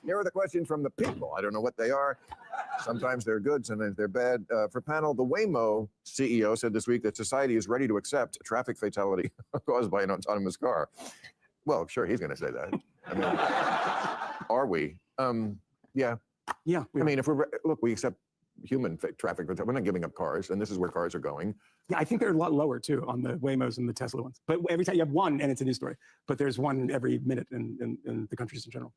Here are the questions from the people. I don't know what they are. Sometimes they're good, sometimes they're bad. For panel, the Waymo CEO said this week that society is ready to accept a traffic fatality caused by an autonomous car. Well, sure, he's going to say that. I mean, are we? Yeah. Yeah. I mean, if we accept human traffic, we're not giving up cars, and this is where cars are going. Yeah, I think they're a lot lower too on the Waymos and the Tesla ones. But every time you have one, and it's a news story. But there's one every minute in the countries in general.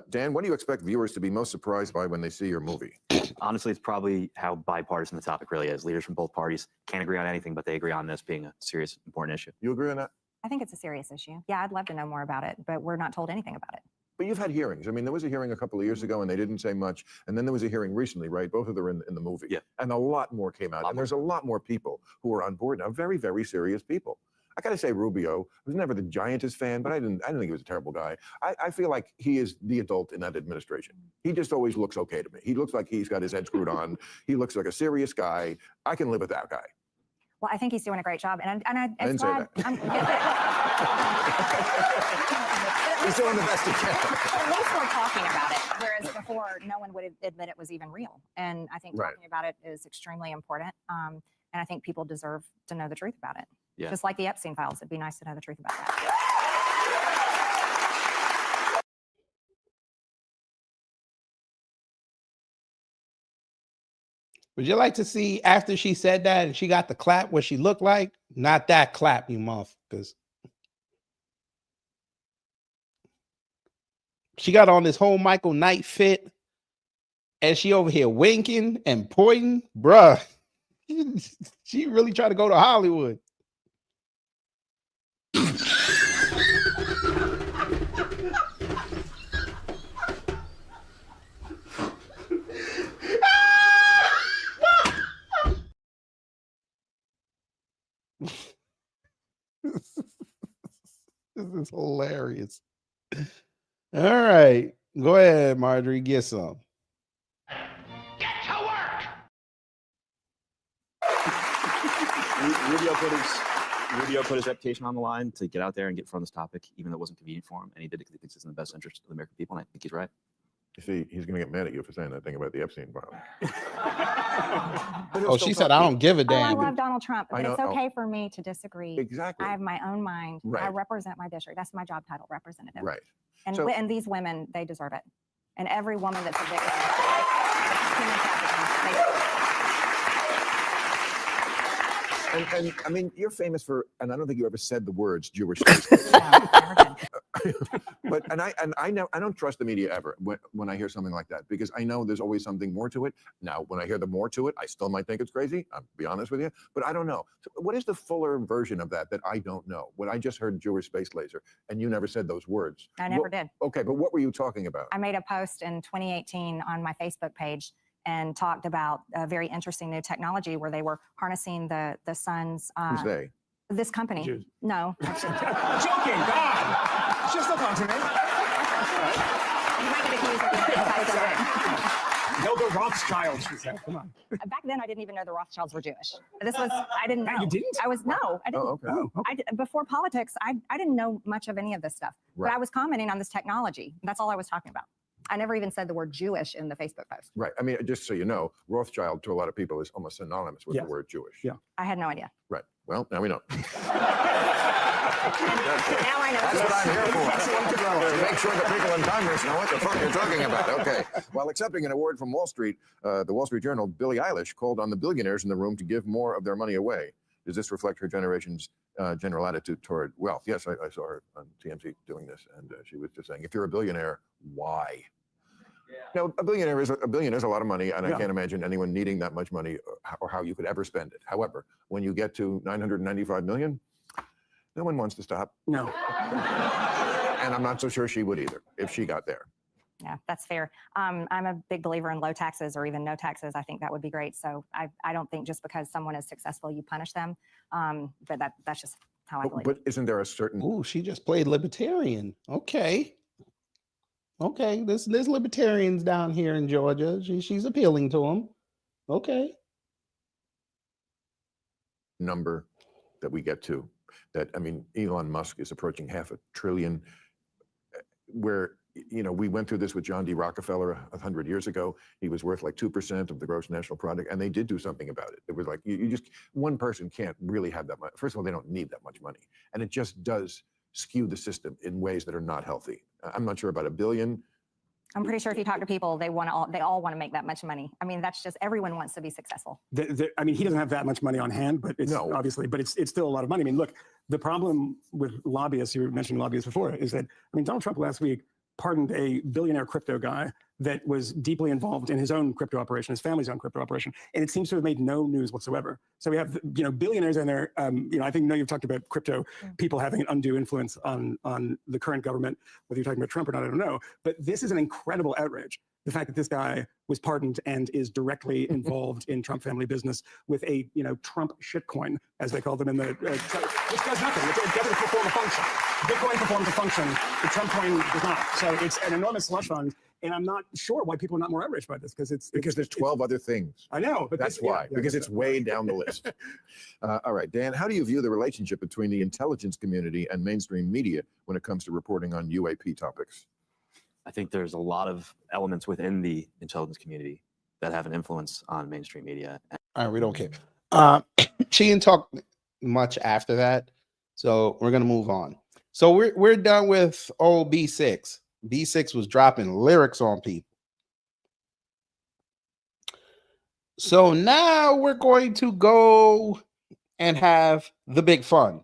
Dan, what do you expect viewers to be most surprised by when they see your movie? Honestly, it's probably how bipartisan the topic really is. Leaders from both parties can't agree on anything, but they agree on this being a serious, important issue. You agree on that? I think it's a serious issue. Yeah, I'd love to know more about it, but we're not told anything about it. But you've had hearings. I mean, there was a hearing a couple of years ago and they didn't say much. And then there was a hearing recently, right? Both of them are in the movie. Yeah. And a lot more came out. And there's a lot more people who are on board now. Very, very serious people. I got to say, Rubio was never the giantest fan, but I didn't think he was a terrible guy. I feel like he is the adult in that administration. He just always looks okay to me. He looks like he's got his head screwed on. He looks like a serious guy. I can live with that guy. Well, I think he's doing a great job, and I didn't say that. He's doing the best he can. At least we're talking about it, whereas before, no one would admit it was even real. And I think talking about it is extremely important. And I think people deserve to know the truth about it. Yeah. Just like the Epstein files, it'd be nice to know the truth about that. Would you like to see after she said that and she got the clap what she looked like? Not that clap, you motherfuckers. She got on this whole Michael Knight fit and she over here winking and pointing. Bruh, she really tried to go to Hollywood. This is hilarious. All right. Go ahead, Marjorie. Get some. Rubio put his reputation on the line to get out there and get in front of this topic, even though it wasn't convenient for him. And he did it because he thinks it's in the best interest of the American people. And I think he's right. You see, he's going to get mad at you for saying that thing about the Epstein file. Oh, she said, I don't give a damn. I love Donald Trump, but I know. it's okay for me to disagree. Exactly. I have my own mind. I Right. represent my district. That's my job title, representative. Right. And, So- and these women, they deserve it. And every woman that's a victim of human trafficking, they deserve it. And I mean, you're famous for, and I don't think you ever said the words Jewish. But I don't trust the media ever when I hear something like that, because I know there's always something more to it. Now, when I hear the more to it, I still might think it's crazy. I'll be honest with you, but I don't know. So what is the fuller version of that I don't know? When I just heard Jewish space laser, and you never said those words. I never did. Okay, but what were you talking about? I made a post in 2018 on my Facebook page and talked about a very interesting new technology where they were harnessing the sun's. Who's they? This company. Jews. No. Joking, God. She'll still talk to me. You might get accused of being anti-Semitic. No, the Rothschilds, she said. Come on. Back then, I didn't even know the Rothschilds were Jewish. This was, I didn't know. You didn't? I didn't. Oh, okay. Oh, okay. Before politics, I didn't know much of any of this stuff. Right. But I was commenting on this technology. That's all I was talking about. I never even said the word Jewish in the Facebook post. Right. I mean, just so you know, Rothschild to a lot of people is almost synonymous with Yes. the word Jewish. Yeah. I had no idea. Right. Well, now we know. Now I know. That's what I'm here for. To make sure the people in Congress know what the fuck you're talking about. Okay. While accepting an award from Wall Street, the Wall Street Journal, Billie Eilish called on the billionaires in the room to give more of their money away. Does this reflect her generation's general attitude toward wealth? Yes, I saw her on TMZ doing this, and she was just saying, if you're a billionaire, why? Now, a billion is a lot of money, and I can't imagine anyone needing that much money or how you could ever spend it. However, when you get to 995 million, no one wants to stop. No. And I'm not so sure she would either if she got there. Yeah, that's fair. I'm a big believer in low taxes or even no taxes. I think that would be great. So I don't think just because someone is successful, you punish them. But that's just how I believe. But isn't there a certain... Ooh, she just played libertarian. Okay. Okay, there's libertarians down here in Georgia. She's appealing to them. Okay. number that we get to? That, I mean, Elon Musk is approaching $500 billion, where, you know, we went through this with John D. Rockefeller 100 years ago. He was worth like 2% of the gross national product, and they did do something about it. It was like, you just, one person can't really have that much. First of all, they don't need that much money. And it just does skew the system in ways that are not healthy. I'm not sure about $1 billion. I'm pretty sure if you talk to people, they all want to make that much money. I mean, that's just, everyone wants to be successful. I mean, he doesn't have that much money on hand, but it's obviously, but it's still a lot of money. I mean, look, the problem with lobbyists, you were mentioning lobbyists before, is that, I mean, Donald Trump last week pardoned a billionaire crypto guy that was deeply involved in his own crypto operation, his family's own crypto operation, and it seems to have made no news whatsoever. So we have, you know, billionaires in there. You know, I think you've talked about crypto people having an undue influence on the current government. Whether you're talking about Trump or not, I don't know. But this is an incredible outrage. The fact that this guy was pardoned and is directly involved in Trump family business with a, you know, Trump shitcoin, as they call them in the, which does nothing. It doesn't perform a function. Bitcoin performs a function. The Trump coin does not. So it's an enormous slush fund. And I'm not sure why people are not more outraged by this, because there's 12 other things. I know, but that's why, because it's way down the list. All right, Dan, how do you view the relationship between the intelligence community and mainstream media when it comes to reporting on UAP topics? I think there's a lot of elements within the intelligence community that have an influence on mainstream media. All right, we don't care. She didn't talk much after that, so we're gonna move on. So we're done with old B6. B6 was dropping lyrics on people. So now we're going to go and have the big fun.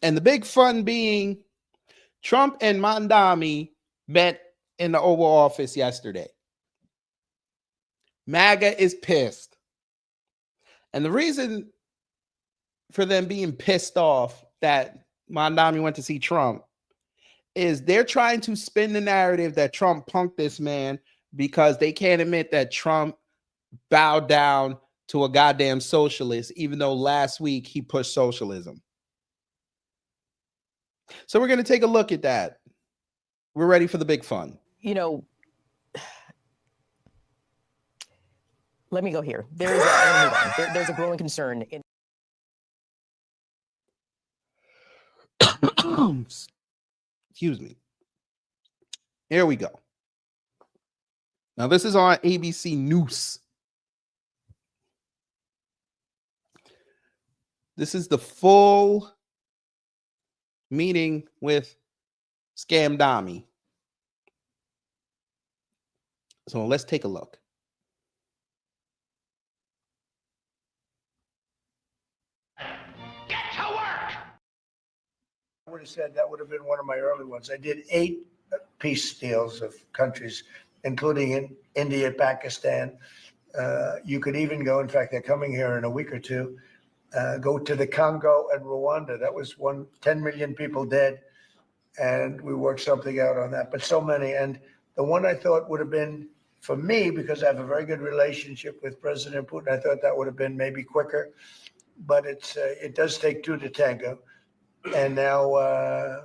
And the big fun being Trump and Mamdani met in the Oval Office yesterday. MAGA is pissed. And the reason for them being pissed off that Mamdani went to see Trump is they're trying to spin the narrative that Trump punked this man because they can't admit that Trump bowed down to a goddamn socialist, even though last week he pushed socialism. So we're going to take a look at that. We're ready for the big fun. You know, let me go here. There's a growing concern in excuse me. Here we go. Now this is on ABC News. This is the full meeting with Scamdami. So let's take a look. I would have said that would have been one of my early ones. I did 8 peace deals of countries, including in India, Pakistan. You could even go, in fact, they're coming here in a week or two, go to the Congo and Rwanda. That was 10 million people dead. And we worked something out on that, but so many. And the one I thought would have been, for me, because I have a very good relationship with President Putin, I thought that would have been maybe quicker, but it does take 2 to tango. And now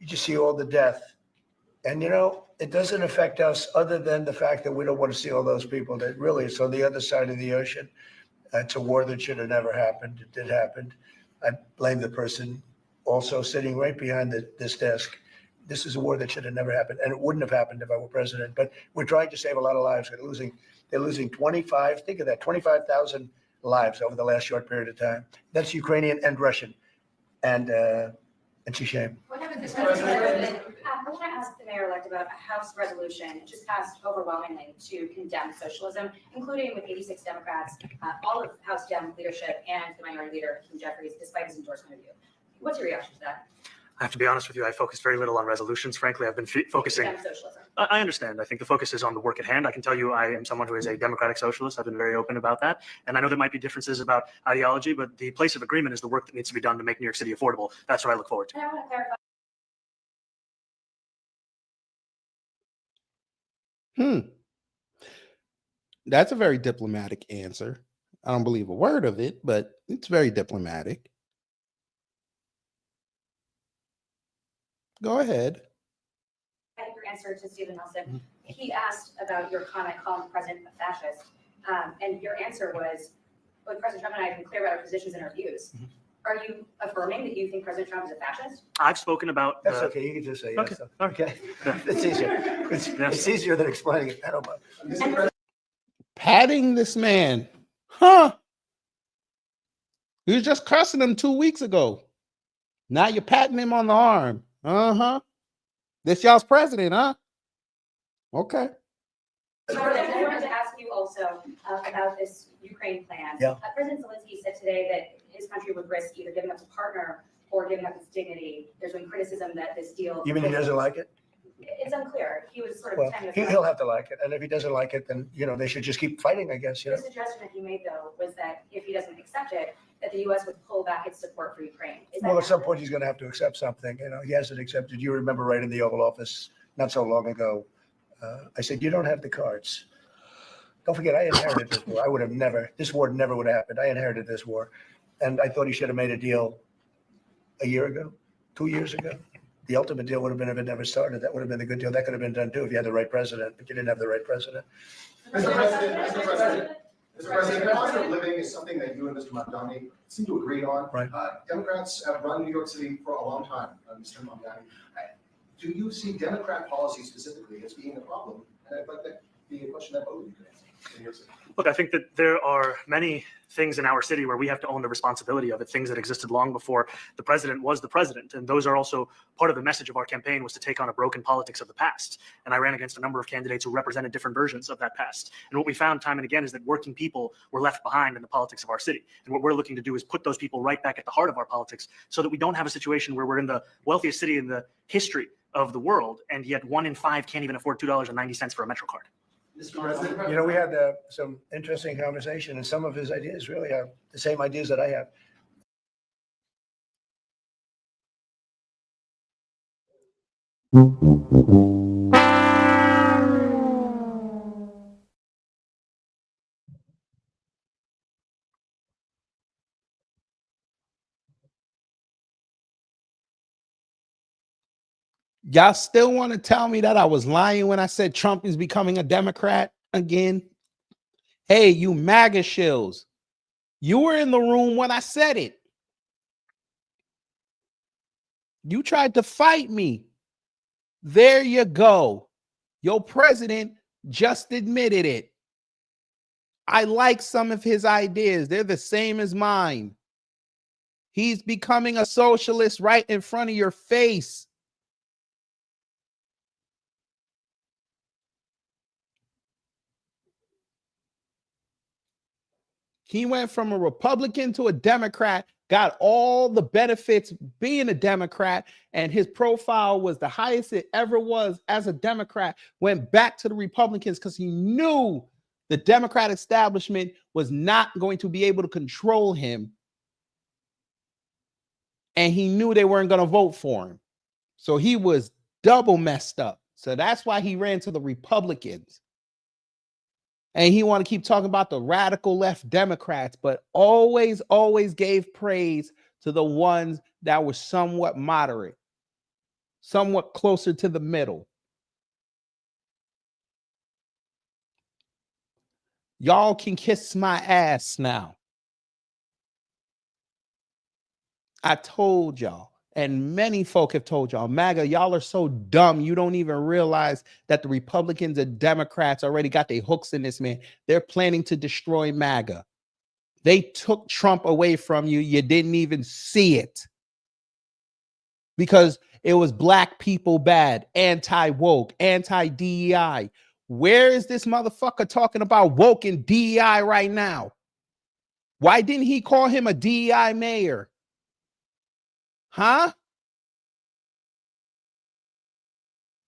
you just see all the death. And, you know, it doesn't affect us other than the fact that we don't want to see all those people that really, it's on the other side of the ocean. It's a war that should have never happened. It did happen. I blame the person also sitting right behind this desk. This is a war that should have never happened. And it wouldn't have happened if I were president. But we're trying to save a lot of lives. They're losing 25, think of that, 25,000 lives over the last short period of time. That's Ukrainian and Russian. And it's a shame. What happened this president? I want to ask the mayor-elect about a House resolution just passed overwhelmingly to condemn socialism, including with 86 Democrats, all of House Dem leadership, and the minority leader, Kim Jeffries, despite his endorsement of you. What's your reaction to that? I have to be honest with you, I focused very little on resolutions. Frankly, I've been focusing. Socialism. I understand. I think the focus is on the work at hand. I can tell you I am someone who is a democratic socialist. I've been very open about that. And I know there might be differences about ideology, but the place of agreement is the work that needs to be done to make New York City affordable. That's what I look forward to. And I want to clarify. That's a very diplomatic answer. I don't believe a word of it, but it's very diplomatic. Go ahead. Your answer to Stephen Nelson, he asked about your comment calling the president a fascist, and your answer was, "Well, President Trump and I have been clear about our positions and our views." Are you affirming that you think President Trump is a fascist? I've spoken about. That's okay. You can just say yes. Okay. Okay. It's easier. It's easier than explaining it. I don't mind. Patting this man. Huh? You was just cussing him 2 weeks ago. Now you're patting him on the arm. Uh-huh. This y'all's president, huh? Okay. So I wanted to ask you also about this Ukraine plan. Yeah. President Zelensky said today that his country would risk either giving up a partner or giving up its dignity. There's been criticism that this deal. You mean he doesn't like it? It's unclear. He was sort of Well, pretending to. he'll have to like it. And if he doesn't like it, then, they should just keep fighting, I guess, The suggestion that he made, though, was that if he doesn't accept it, that the U.S. would pull back its support for Ukraine. Is that Well, at some point, he's going to have to accept something. He hasn't accepted. You remember right in the Oval Office not so long ago, I said, you don't have the cards. Don't forget, I inherited this war. I would have this war never would have happened. I inherited this war. And I thought he should have made a deal a year ago, 2 years ago. The ultimate deal would have been if it never started. That would have been a good deal. That could have been done too if you had the right president, but you didn't have the right president. Mr. President, the cost of living is something that you and Mr. Mamdani seem to agree on. Right. Democrats have run New York City for a long time, Mr. Mamdani. Do you see Democrat policy specifically as being a problem? And I'd like that be a question that both of you could answer in your city. Look, I think that there are many things in our city where we have to own the responsibility of it, things that existed long before the president was the president. And those are also part of the message of our campaign, was to take on a broken politics of the past. And I ran against a number of candidates who represented different versions of that past. And what we found time and again is that working people were left behind in the politics of our city. And what we're looking to do is put those people right back at the heart of our politics so that we don't have a situation where we're in the wealthiest city in the history of the world, and yet 1 in 5 can't even afford $2.90 for a Metro card. Mr. President, We had some interesting conversation, and some of his ideas really are the same ideas that I have. Y'all still want to tell me that I was lying when I said Trump is becoming a Democrat again? Hey, you MAGA shills. You were in the room when I said it. You tried to fight me. There you go. Your president just admitted it. I like some of his ideas. They're the same as mine. He's becoming a socialist right in front of your face. He went from a Republican to a Democrat, got all the benefits being a Democrat, and his profile was the highest it ever was as a Democrat, went back to the Republicans because he knew the Democrat establishment was not going to be able to control him, and he knew they weren't going to vote for him. So he was double messed up. So that's why he ran to the Republicans. And he want to keep talking about the radical left Democrats, but always gave praise to the ones that were somewhat moderate, somewhat closer to the middle. Y'all can kiss my ass now. I told y'all, and many folk have told y'all, MAGA, y'all are so dumb, you don't even realize that the Republicans and Democrats already got their hooks in this man. They're planning to destroy MAGA. They took Trump away from you. You didn't even see it because it was black people bad, anti-woke, anti-DEI. Where is this motherfucker talking about woke and DEI right now? Why didn't he call him a DEI mayor? Huh?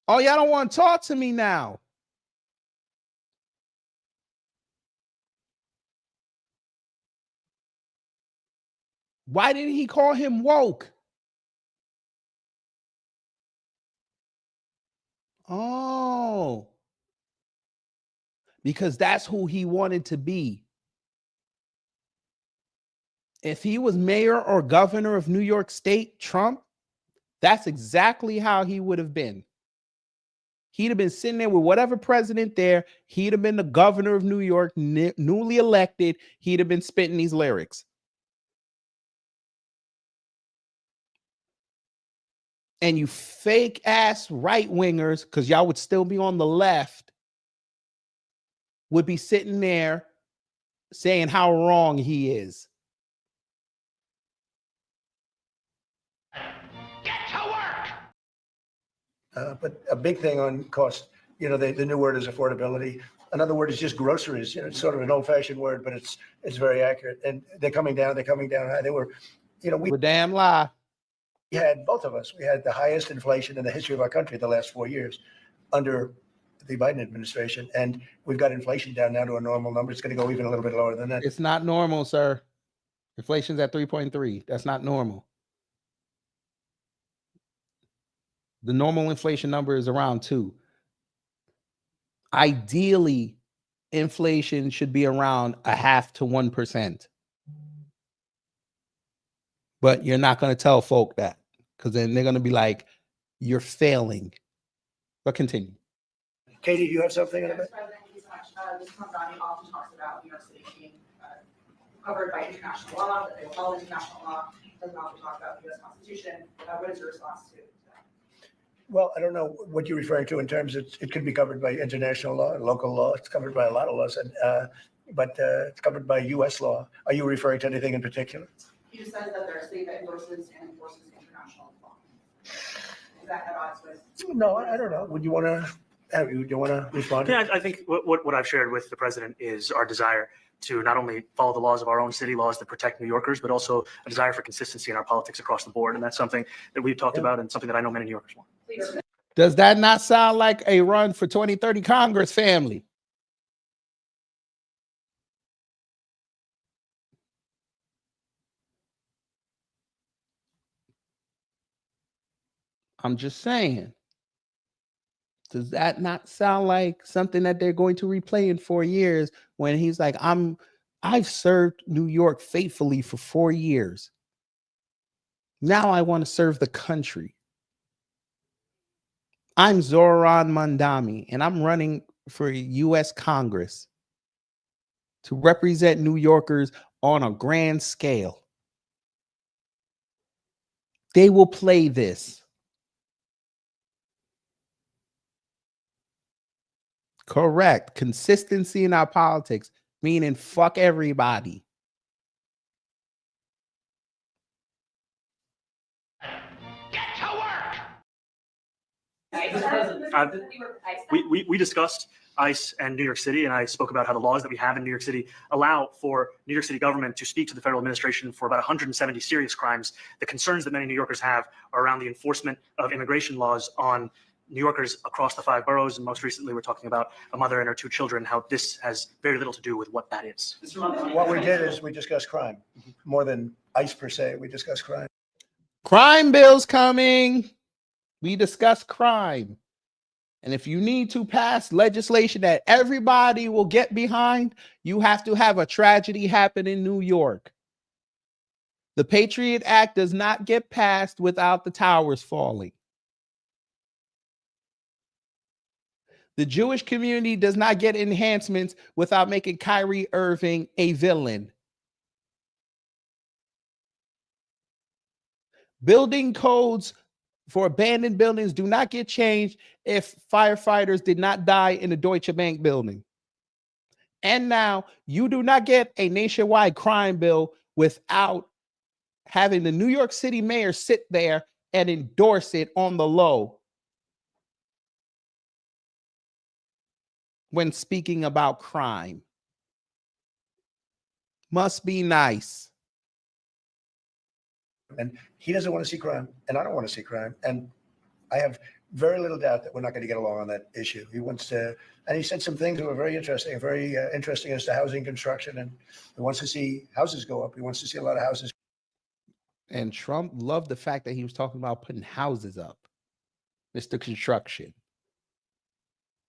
Oh, y'all don't want to talk to me now. Why didn't he call him woke? Oh, because that's who he wanted to be. if he was mayor or governor of New York State, Trump, that's exactly how he would have been. He'd have been sitting there with whatever president there. He'd have been the governor of New York, newly elected. He'd have been spitting these lyrics. And you fake ass right wingers, because y'all would still be on the left, would be sitting there saying how wrong he is. But a big thing on cost, you know, the new word is affordability. Another word is just groceries. You know, it's sort of an old-fashioned word, but it's very accurate. And they're coming down. They're coming down. They were, you know, we damn lie. We had, both of us, we had the highest inflation in the history of our country the last 4 years under the Biden administration, and we've got inflation down now to a normal number. It's going to go even a little bit lower than that. It's not normal, sir. Inflation's at 3.3. That's not normal. The normal inflation number is around 2. Ideally, inflation should be around 0.5 to 1%. But you're not going to tell folk that, because then they're going to be like, you're failing. But continue. Katie, do you have something in a bit? Mr. Mamdani often talks about New York City being covered by international law, that they will follow international law. Doesn't often talk about the U.S. Constitution. What is your response to that? Well, I don't know what you're referring to in terms of it could be covered by international law, local law. It's covered by a lot of laws, but it's covered by U.S. law. Are you referring to anything in particular? He just says that they're a state that endorses and enforces international law. Is that at odds with? No, I don't know. Would you want to respond? Yeah, I think what I've shared with the president is our desire to not only follow the laws of our own city, laws that protect New Yorkers, but also a desire for consistency in our politics across the board. And that's something that we've talked about and something that I know many New Yorkers want. Does that not sound like a run for 2030 Congress, family? I'm just saying. Does that not sound like something that they're going to replay in 4 years when he's like, I've served New York faithfully for 4 years. Now I want to serve the country. I'm Zohran Mamdani, and I'm running for U.S. Congress to represent New Yorkers on a grand scale. They will play this. Correct. Consistency in our politics, meaning fuck everybody. We discussed ICE and New York City, and I spoke about how the laws that we have in New York City allow for New York City government to speak to the federal administration for about 170 serious crimes. The concerns that many New Yorkers have are around the enforcement of immigration laws on New Yorkers across the 5 boroughs, and most recently we're talking about a mother and her 2 children, how this has very little to do with what that is. What we did is we discussed crime more than ICE per se. We discussed crime. Crime bills coming. We discuss crime. And if you need to pass legislation that everybody will get behind, you have to have a tragedy happen in New York. The Patriot Act does not get passed without the towers falling. The Jewish community does not get enhancements without making Kyrie Irving a villain. Building codes for abandoned buildings do not get changed if firefighters did not die in a Deutsche Bank building. And now you do not get a nationwide crime bill without having the New York City mayor sit there and endorse it on the low when speaking about crime. Must be nice. And he doesn't want to see crime, and I don't want to see crime. And I have very little doubt that we're not going to get along on that issue. He wants to, and he said some things that were very interesting as to housing construction. And he wants to see houses go up. He wants to see a lot of houses. And Trump loved the fact that he was talking about putting houses up, Mr. Construction.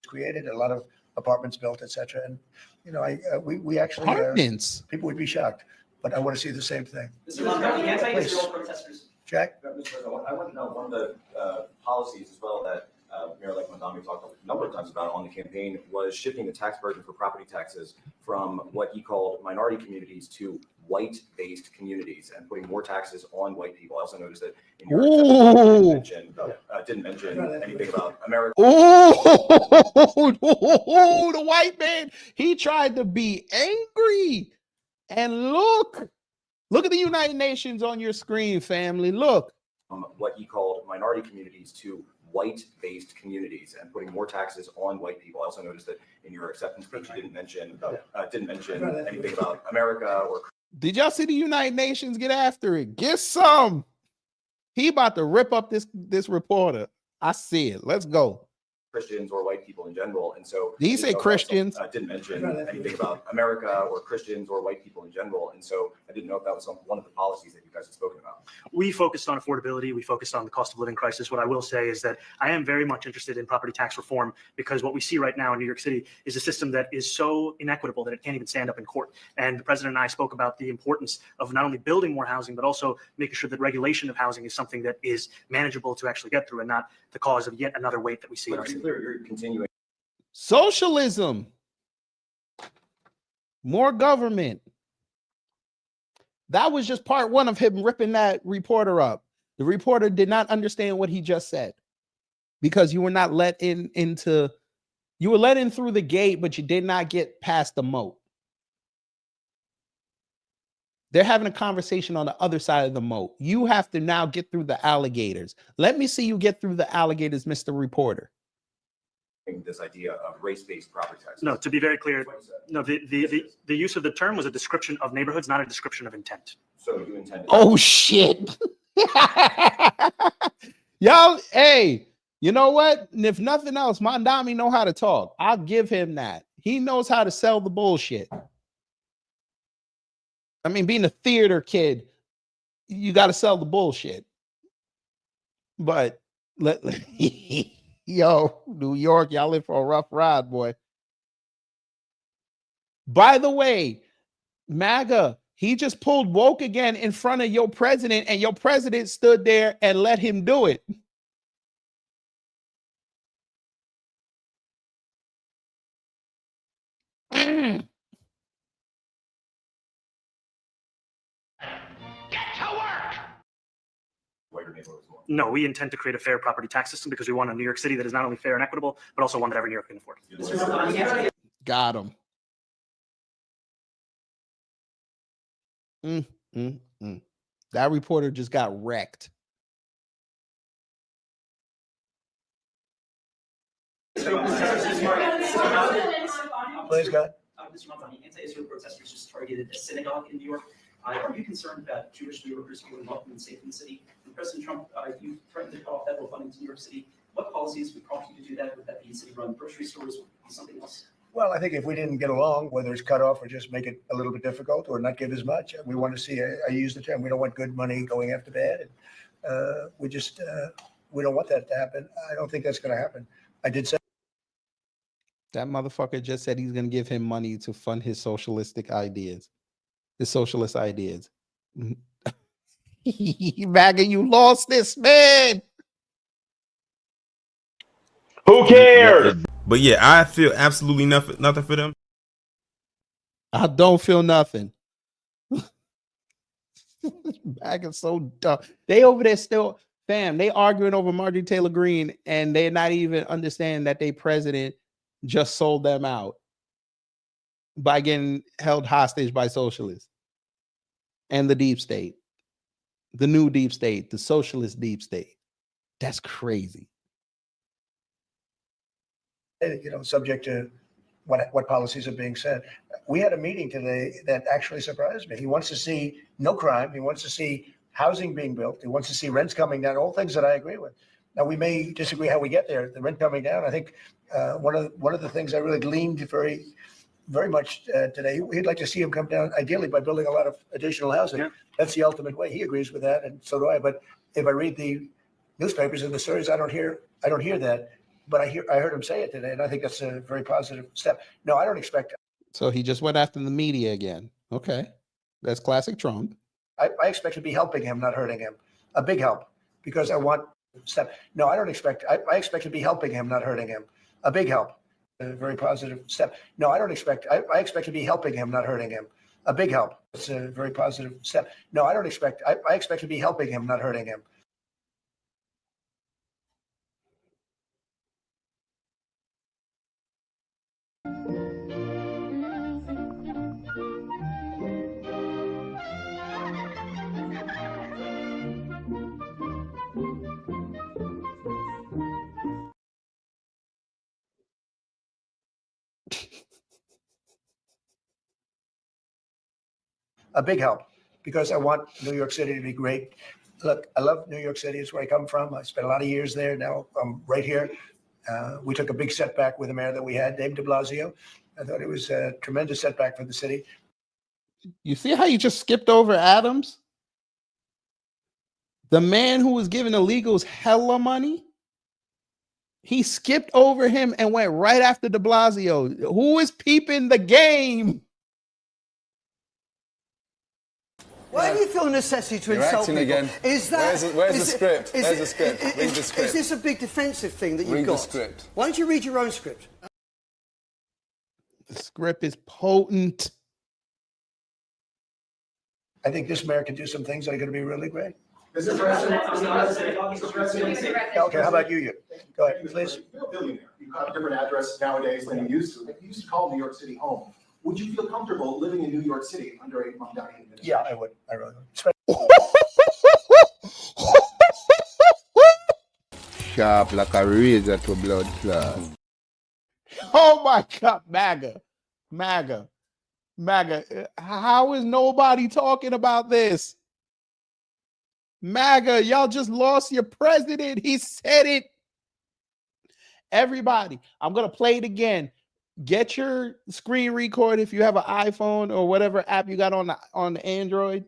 Created a lot of apartments built, etc. And you know, we actually apartments. People would be shocked, but I want to see the same thing. Mr. Mamdani, Please. anti-Israel protesters. Jack? Mr. President, I want to know one of the policies as well that Mayor-elect Mamdani talked a number of times about on the campaign was shifting the tax burden for property taxes from what he called minority communities to white-based communities and putting more taxes on white people. I also noticed that in your didn't mention anything about America. Oh, the white man, he tried to be angry. And look at the United Nations on your screen, family. Look. What he called minority communities to white-based communities and putting more taxes on white people. I also noticed that in your acceptance speech, you didn't mention anything about America or. Did y'all see the United Nations get after it? Get some. He about to rip up this reporter. I see it. Let's go. Christians or white people in general. And so did he say Christians? I didn't mention anything about America or Christians or white people in general. And so I didn't know if that was one of the policies that you guys had spoken about. We focused on affordability. We focused on the cost of living crisis. What I will say is that I am very much interested in property tax reform because what we see right now in New York City is a system that is so inequitable that it can't even stand up in court. And the president and I spoke about the importance of not only building more housing, but also making sure that regulation of housing is something that is manageable to actually get through and not the cause of yet another weight that we see in our city. You're continuing. Socialism. More government. That was just part one of him ripping that reporter up. The reporter did not understand what he just said because you were not let in you were let in through the gate, but you did not get past the moat. They're having a conversation on the other side of the moat. You have to now get through the alligators. Let me see you get through the alligators, Mr. Reporter. This idea of race-based property taxes. No, to be very clear, no, the use of the term was a description of neighborhoods, not a description of intent. So you intended. Oh shit. Y'all, hey, you know what? If nothing else, Mamdani know how to talk. I'll give him that. He knows how to sell the bullshit. I mean, being a theater kid, you got to sell the bullshit. But yo, New York, y'all in for a rough ride, boy. By the way, MAGA, he just pulled woke again in front of your president, and your president stood there and let him do it. No, we intend to create a fair property tax system because we want a New York City that is not only fair and equitable, but also one that every New Yorker can afford. Got him. That reporter just got wrecked. Please, God. Mr. Mamdani, anti-Israel protesters just targeted a synagogue in New York. Are you concerned about Jewish New Yorkers feeling welcome and safe in the city? And President Trump, you threatened to cut off federal funding to New York City. What policies would prompt you to do that? Would that be city-run grocery stores? Would it be something else? Well, I think if we didn't get along, whether it's cut off or just make it a little bit difficult or not give as much, we want to see, I use the term, we don't want good money going after bad. We don't want that to happen. I don't think that's going to happen. I did say. That motherfucker just said he's going to give him money to fund his socialistic ideas. His socialist ideas. MAGA, you lost this, man. Who cares? But yeah, I feel absolutely nothing for them. I don't feel nothing. MAGA's so dumb. They over there still, fam, they arguing over Marjorie Taylor Greene, and they're not even understanding that they president just sold them out by getting held hostage by socialists and the deep state, the new deep state, the socialist deep state. That's crazy. Subject to what policies are being said. We had a meeting today that actually surprised me. He wants to see no crime. He wants to see housing being built. He wants to see rents coming down, all things that I agree with. Now, we may disagree how we get there. The rent coming down, I think one of the things I really gleaned very, very much today, we'd like to see him come down, ideally by building a lot of additional housing. Yeah. That's the ultimate way. He agrees with that, and so do I. But if I read the newspapers and the stories, I don't hear that. But I heard him say it today, and I think that's a very positive step. No, I don't expect. So he just went after the media again. Okay, That's classic Trump. I expect to be helping him, not hurting him. A big help, because I want step. No, I don't expect. I expect to be helping him, not hurting him. A big help. A very positive step. No, I don't expect. I expect to be helping him, not hurting him. A big help. It's a very positive step. No, I don't expect. I expect to be helping him, not hurting him. A big help, because I want New York City to be great. Look, I love New York City. It's where I come from. I spent a lot of years there. Now I'm right here. We took a big setback with the mayor that we had, Dave de Blasio. I thought it was a tremendous setback for the city. You see how you just skipped over Adams? The man who was giving illegals hella money? He skipped over him and went right after de Blasio. Who is peeping the game? Why do you feel a necessity to insult people? Again. Is that Where's the script? Where's the script? Read the script. Is this a big defensive thing that you've Read got? the script. Why don't you read your own script? The script is potent. I think this mayor can do some things that are going to be really great. Mr. President, Mr. President. Okay, how about you? Go ahead, please. You're a billionaire. You have a different address nowadays than you used to. You used to call New York City home. Would you feel comfortable living in New York City under a Mamdani administration? Yeah, I would. I really would. Sharp like a razor to blood clot. Oh my God, MAGA. MAGA. MAGA. How is nobody talking about this? MAGA, y'all just lost your president. He said it. Everybody, I'm going to play it again. Get your screen record if you have an iPhone or whatever app you got on the Android,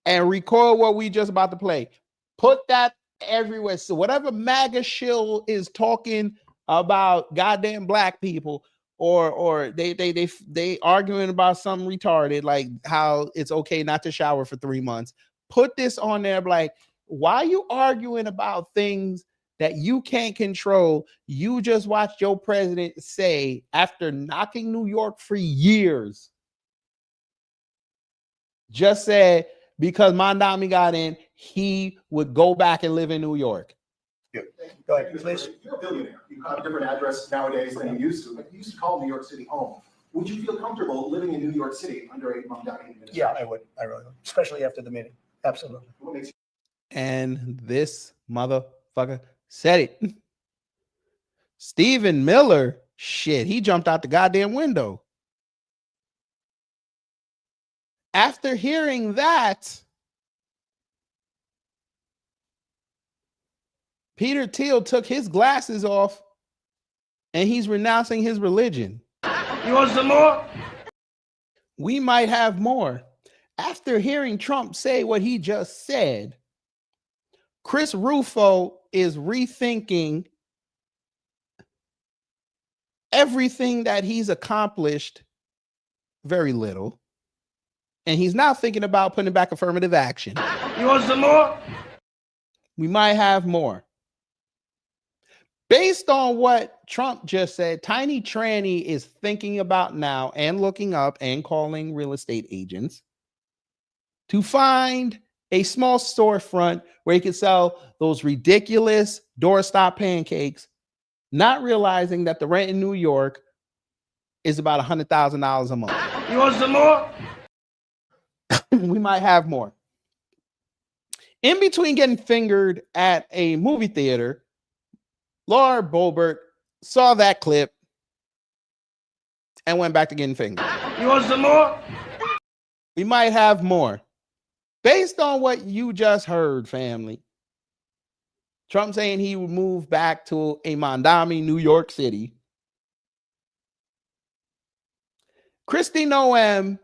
and record what we just about to play. Put that everywhere. So whatever MAGA shill is talking about goddamn black people, or they arguing about something retarded, like how it's okay not to shower for 3 months. Put this on there, like, why are you arguing about things that you can't control? You just watched your president say, after knocking New York for years, just said because Mamdani got in, he would go back and live in New York. Go ahead, please. You're a billionaire. You have a different address nowadays than you used to. You used to call New York City home. Would you feel comfortable living in New York City under a Mamdani administration? Yeah, I would. I really would. Especially after the meeting. Absolutely. What makes you And this motherfucker said it. Stephen Miller, shit, he jumped out the goddamn window. After hearing that, Peter Thiel took his glasses off and he's renouncing his religion. You want some more? We might have more. After hearing Trump say what he just said, Chris Rufo is rethinking everything that he's accomplished, very little. And he's now thinking about putting back affirmative action. You want some more? We might have more. Based on what Trump just said, Tiny Tranny is thinking about now and looking up and calling real estate agents to find a small storefront where he could sell those ridiculous doorstop pancakes, not realizing that the rent in New York is about $100,000 a month. You want some more? We might have more. In between getting fingered at a movie theater, Laura Boebert saw that clip and went back to getting fingered. You want some more? We might have more. Based on what you just heard, family, Trump saying he would move back to a Mamdani, New York City. Kristi Noem,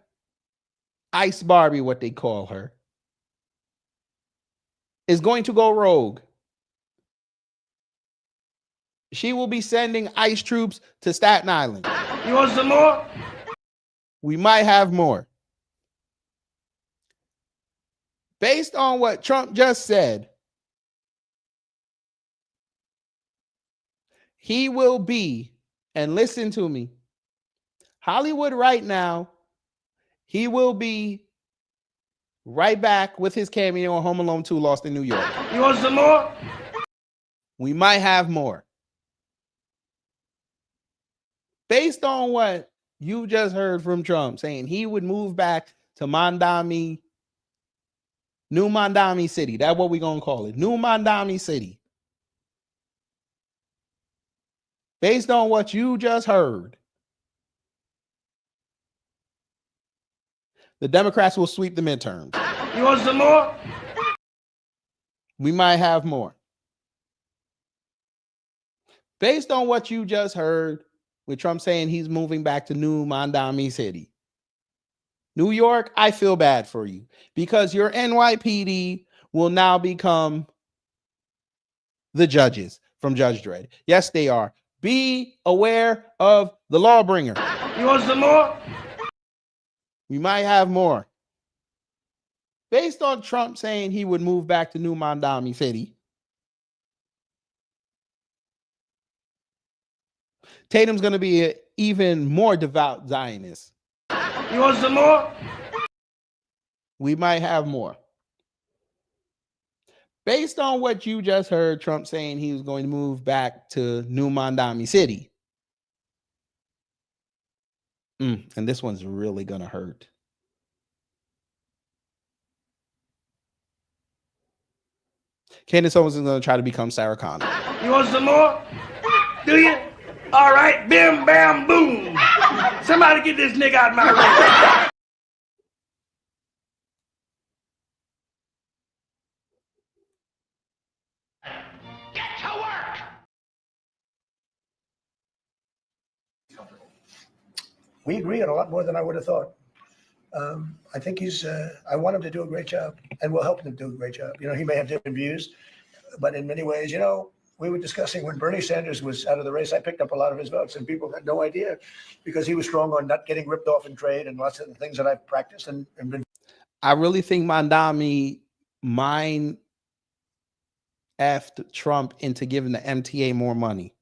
Ice Barbie, what they call her, is going to go rogue. She will be sending ICE troops to Staten Island. You want some more? We might have more. Based on what Trump just said, he will be, and listen to me, Hollywood right now, he will be right back with his cameo on Home Alone 2 Lost in New York. You want some more? We might have more. Based on what you just heard from Trump saying he would move back to Mamdani, New Mamdani City. That's what we're going to call it. New Mamdani City. Based on what you just heard, the Democrats will sweep the midterms. You want some more? We might have more. Based on what you just heard with Trump saying he's moving back to New Mamdani City. New York, I feel bad for you because your NYPD will now become the judges from Judge Dredd. Yes, they are. Be aware of the lawbringer. You want some more? We might have more. Based on Trump saying he would move back to New Mamdani City, Tatum's going to be an even more devout Zionist. You want some more? We might have more. Based on what you just heard Trump saying he was going to move back to New Mamdani City. And this one's really going to hurt. Candace Owens is going to try to become Sarah Connor. You want some more? Do you? All right, bim, bam, boom. Somebody get this nigga out of my room. Get to work. We agree on a lot more than I would have thought. I think I want him to do a great job, and we'll help him do a great job. You know, he may have different views, but in many ways, you know, we were discussing when Bernie Sanders was out of the race, I picked up a lot of his votes, and people had no idea because he was strong on not getting ripped off in trade and lots of the things that I've practiced and been. I really think Mamdani mind effed Trump into giving the MTA more money.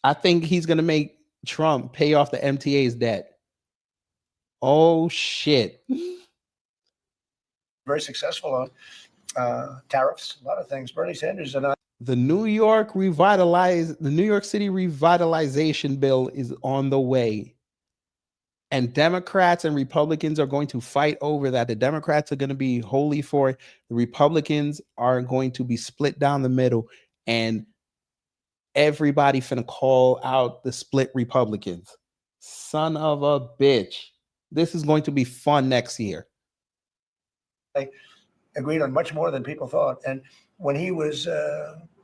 I think he's going to make Trump pay off the MTA's debt. Oh, shit. Very successful on tariffs, a lot of things. Bernie Sanders and I. The New York City revitalization bill is on the way. And Democrats and Republicans are going to fight over that. The Democrats are going to be wholly for it. The Republicans are going to be split down the middle. And everybody finna call out the split Republicans. Son of a bitch. This is going to be fun next year. I agreed on much more than people thought. And when he was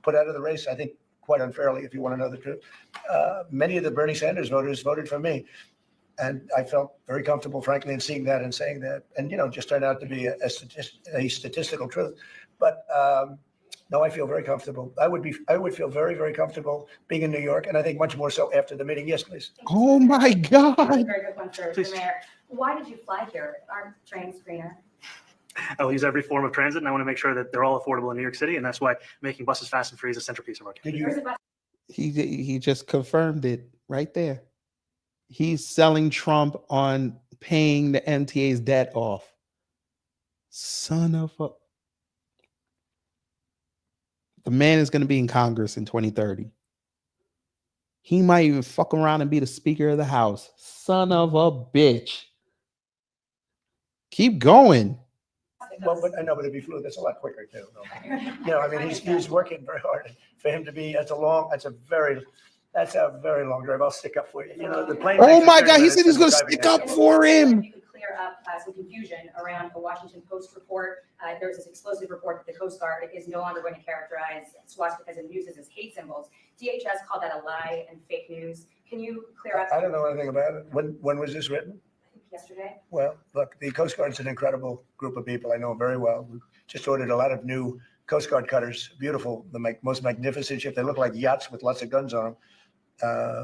put out of the race, I think quite unfairly, if you want to know the truth, many of the Bernie Sanders voters voted for me. And I felt very comfortable, frankly, in seeing that and saying that. And, you know, just turned out to be a statistical truth. But no, I feel very comfortable. I would feel very, very comfortable being in New York. And I think much more so after the meeting. Yes, please. Oh, my God. Very good one for the mayor. Why did you fly here? Aren't trains greener? I'll use every form of transit, and I want to make sure that they're all affordable in New York City, and that's why making buses fast and free is a centerpiece of our campaign. He just confirmed it right there. He's selling Trump on paying the MTA's debt off. Son of a... The man is going to be in Congress in 2030. He might even fuck around and be the Speaker of the House. Son of a bitch. Keep going. Well, but I know, but it'd be fluid. That's a lot quicker too. You know, I mean, he's working very hard. For him to be, that's a very long drive. I'll stick up for you. You know, the plane. Oh my God, he said he's going to stick up for him. You could clear up some confusion around the Washington Post report. There was this explosive report that the Coast Guard is no longer going to characterize swastikas and muses as hate symbols. DHS called that a lie and fake news. Can you clear up? I don't know anything about it. When was this written? Yesterday. Well, look, the Coast Guard's an incredible group of people. I know them very well. We just ordered a lot of new Coast Guard cutters. Beautiful, the most magnificent ship. They look like yachts with lots of guns on them.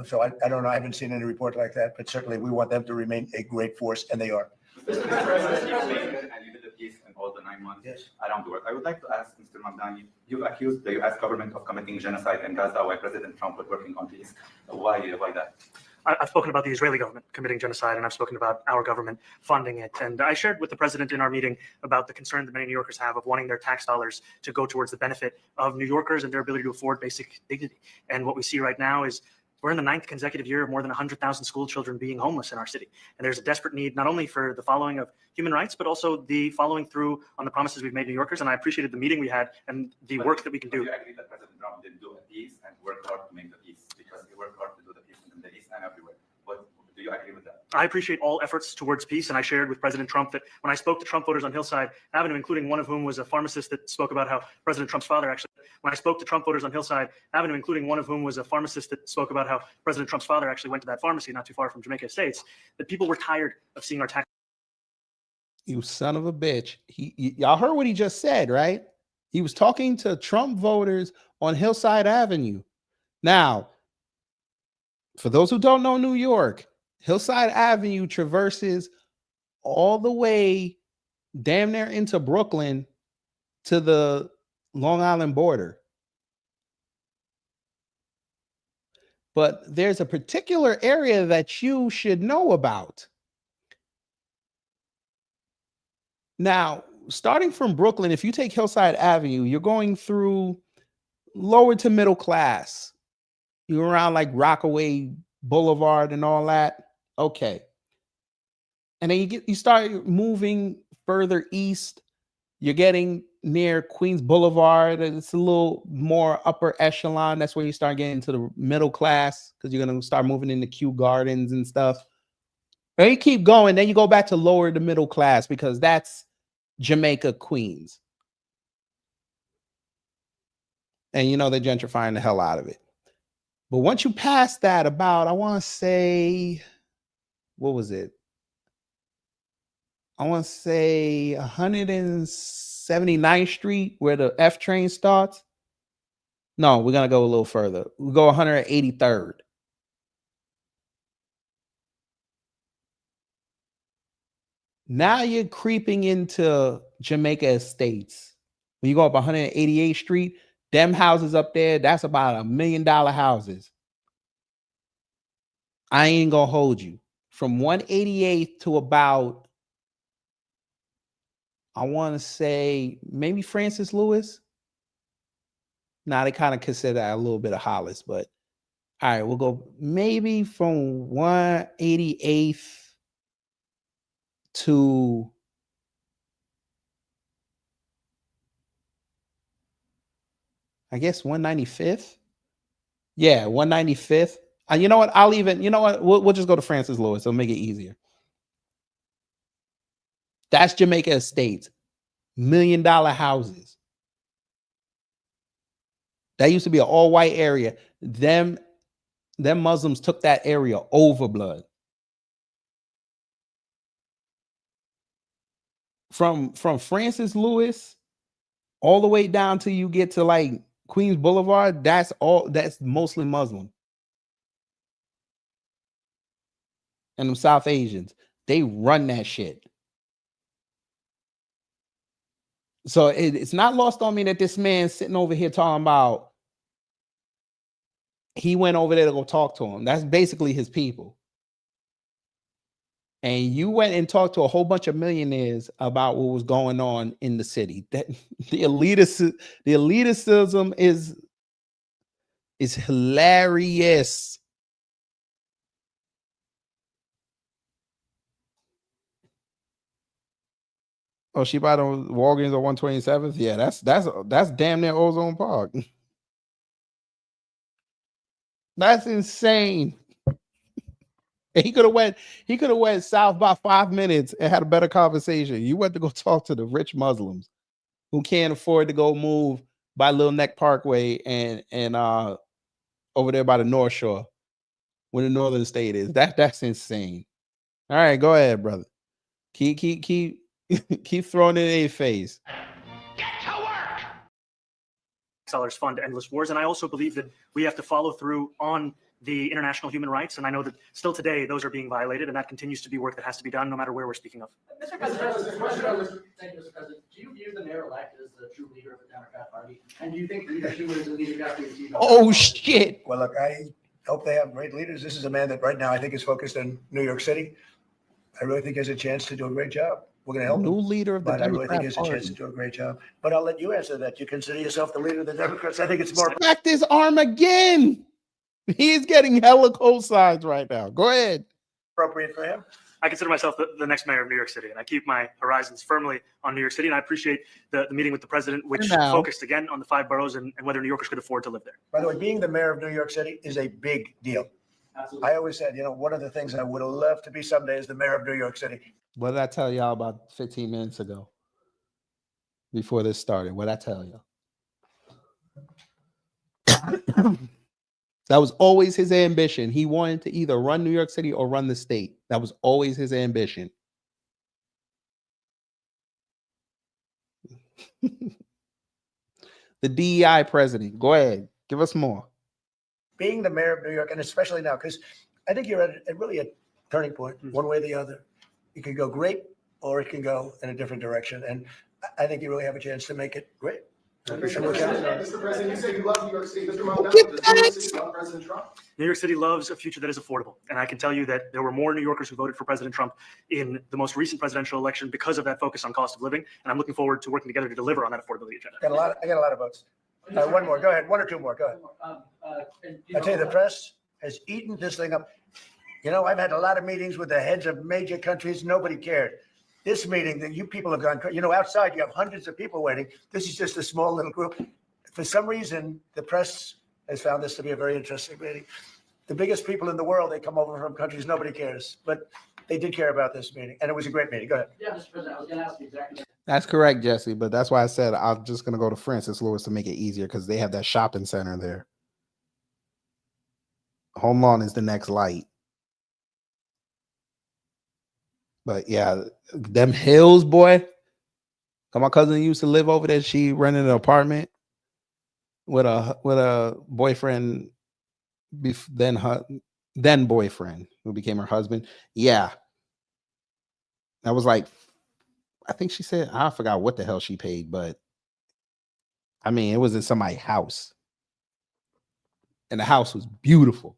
So I don't know. I haven't seen any report like that, but certainly we want them to remain a great force, and they are. Mr. President, and you did the peace in all the 9 months Yes. around the world. I would like to ask Mr. Mamdani, you've accused the U.S. government of committing genocide in Gaza while President Trump was working on peace. Why that? I've spoken about the Israeli government committing genocide, and I've spoken about our government funding it. And I shared with the president in our meeting about the concern that many New Yorkers have of wanting their tax dollars to go towards the benefit of New Yorkers and their ability to afford basic dignity. And what we see right now is we're in the 9th consecutive year of more than 100,000 school children being homeless in our city. And there's a desperate need not only for the following of human rights, but also the following through on the promises we've made New Yorkers. And I appreciated the meeting we had and the work that we can do. Do you agree that President Trump didn't do a peace and work hard to make the peace? Because he worked hard to do the peace in the East and everywhere. But do you agree with that? I appreciate all efforts towards peace, and I shared with President Trump that when I spoke to Trump voters on Hillside Avenue, including one of whom was a pharmacist that spoke about how President Trump's father actually, when I spoke to Trump voters on Hillside Avenue, including one of whom was a pharmacist that spoke about how President Trump's father actually went to that pharmacy not too far from Jamaica Estates, that people were tired of seeing our tax. You son of a bitch. Y'all heard what he just said, right? He was talking to Trump voters on Hillside Avenue. Now, for those who don't know New York, Hillside Avenue traverses all the way damn near into Brooklyn to the Long Island border. But there's a particular area that you should know about. Now, starting from Brooklyn, if you take Hillside Avenue, you're going through lower to middle class. You're around like Rockaway Boulevard and all that. Okay. And then you start moving further east. You're getting near Queens Boulevard. It's a little more upper echelon. That's where you start getting to the middle class because you're going to start moving into Kew Gardens and stuff. And you keep going. Then you go back to lower to middle class because that's Jamaica, Queens. And you know they're gentrifying the hell out of it. But once you pass that about, I want to say, what was it? I want to say 179th Street where the F train starts. No, we're going to go a little further. We'll go 183rd. Now you're creeping into Jamaica Estates. When you go up 188th Street, them houses up there, that's about $1 million houses. I ain't gonna hold you. From 188th to about, I want to say maybe Francis Lewis. Now they kind of consider that a little bit of Hollis, but all right, we'll go maybe from 188th to I guess 195th. Yeah, 195th. You know what? I'll even, you know what? We'll just go to Francis Lewis. It'll make it easier. That's Jamaica Estates. $1 million houses. That used to be an all-white area. Them Muslims took that area over, blood. From Francis Lewis all the way down till you get to like Queens Boulevard, that's mostly Muslim. And them South Asians, they run that shit. So it's not lost on me that this man's sitting over here talking about he went over there to go talk to him. That's basically his people. And you went and talked to a whole bunch of millionaires about what was going on in the city. That the elitism is hilarious. Oh, she bought on Walgreens on 127th. Yeah, that's damn near Ozone Park. That's insane. He could have went south by 5 minutes and had a better conversation. You went to go talk to the rich Muslims who can't afford to go move by Little Neck Parkway and over there by the North Shore, where the Northern State is. That's insane. All right, go ahead, brother. Keep throwing it in their face. Dollars fund endless wars. And I also believe that we have to follow through on the international human rights. And I know that still today, those are being violated, and that continues to be work that has to be done no matter where we're speaking of. Mr. President, thank you, Mr. President. Do you view the mayor-elect as the true leader of the Democrat Party? And do you think Rita Schumer is a leader Jeffrey is even? Oh, shit. Well, look, I hope they have great leaders. This is a man that right now I think is focused on New York City. I really think he has a chance to do a great job. We're going to help him. New leader of the But I really think he Democrat has a chance Party. to do a great job. But I'll let you answer that. You consider yourself the leader of the Democrats? I think it's more Smacked his arm again. He's getting hella cosigns right now. Go ahead. appropriate for him. I consider myself the next mayor of New York City, and I keep my horizons firmly on New York City. And I appreciate the meeting with the president, which focused again on the 5 boroughs and whether New Yorkers could afford to live there. By the way, being the mayor of New York City is a big deal. Absolutely. I always said, one of the things I would have loved to be someday is the mayor of New York City. What did I tell y'all about 15 minutes ago? Before this started, what did I tell y'all? That was always his ambition. He wanted to either run New York City or run the state. That was always his ambition. The DEI president. Go ahead. Give us more. Being the mayor of New York, and especially now, because I think you're at really a turning point, one way or the other. It can go great or it can go in a different direction. And I think you really have a chance to make it great. Mr. President, you say you love New York City. Mr. Mamdani, does New York City love President Trump? New York City loves a future that is affordable. And I can tell you that there were more New Yorkers who voted for President Trump in the most recent presidential election because of that focus on cost of living. And I'm looking forward to working together to deliver on that affordability agenda. I got a lot of votes. One more. Go ahead. One or two more. Go ahead. I tell you, the press has eaten this thing up. I've had a lot of meetings with the heads of major countries. Nobody cared. This meeting that you people have gone, outside you have hundreds of people waiting. This is just a small little group. For some reason, the press has found this to be a very interesting meeting. The biggest people in the world, they come over from countries nobody cares, but they did care about this meeting, and it was a great meeting. Go ahead. Yeah, Mr. President, I was going to ask you exactly that. That's correct, Jesse. But that's why I said I'm just going to go to Francis Lewis to make it easier because they have that shopping center there. Home Lawn is the next light. But yeah, them hills, boy. My cousin used to live over there. She rented an apartment with a boyfriend, then boyfriend who became her husband. Yeah, that was like, I think she said, I forgot what the hell she paid, but I mean, it was in somebody's house, and the house was beautiful.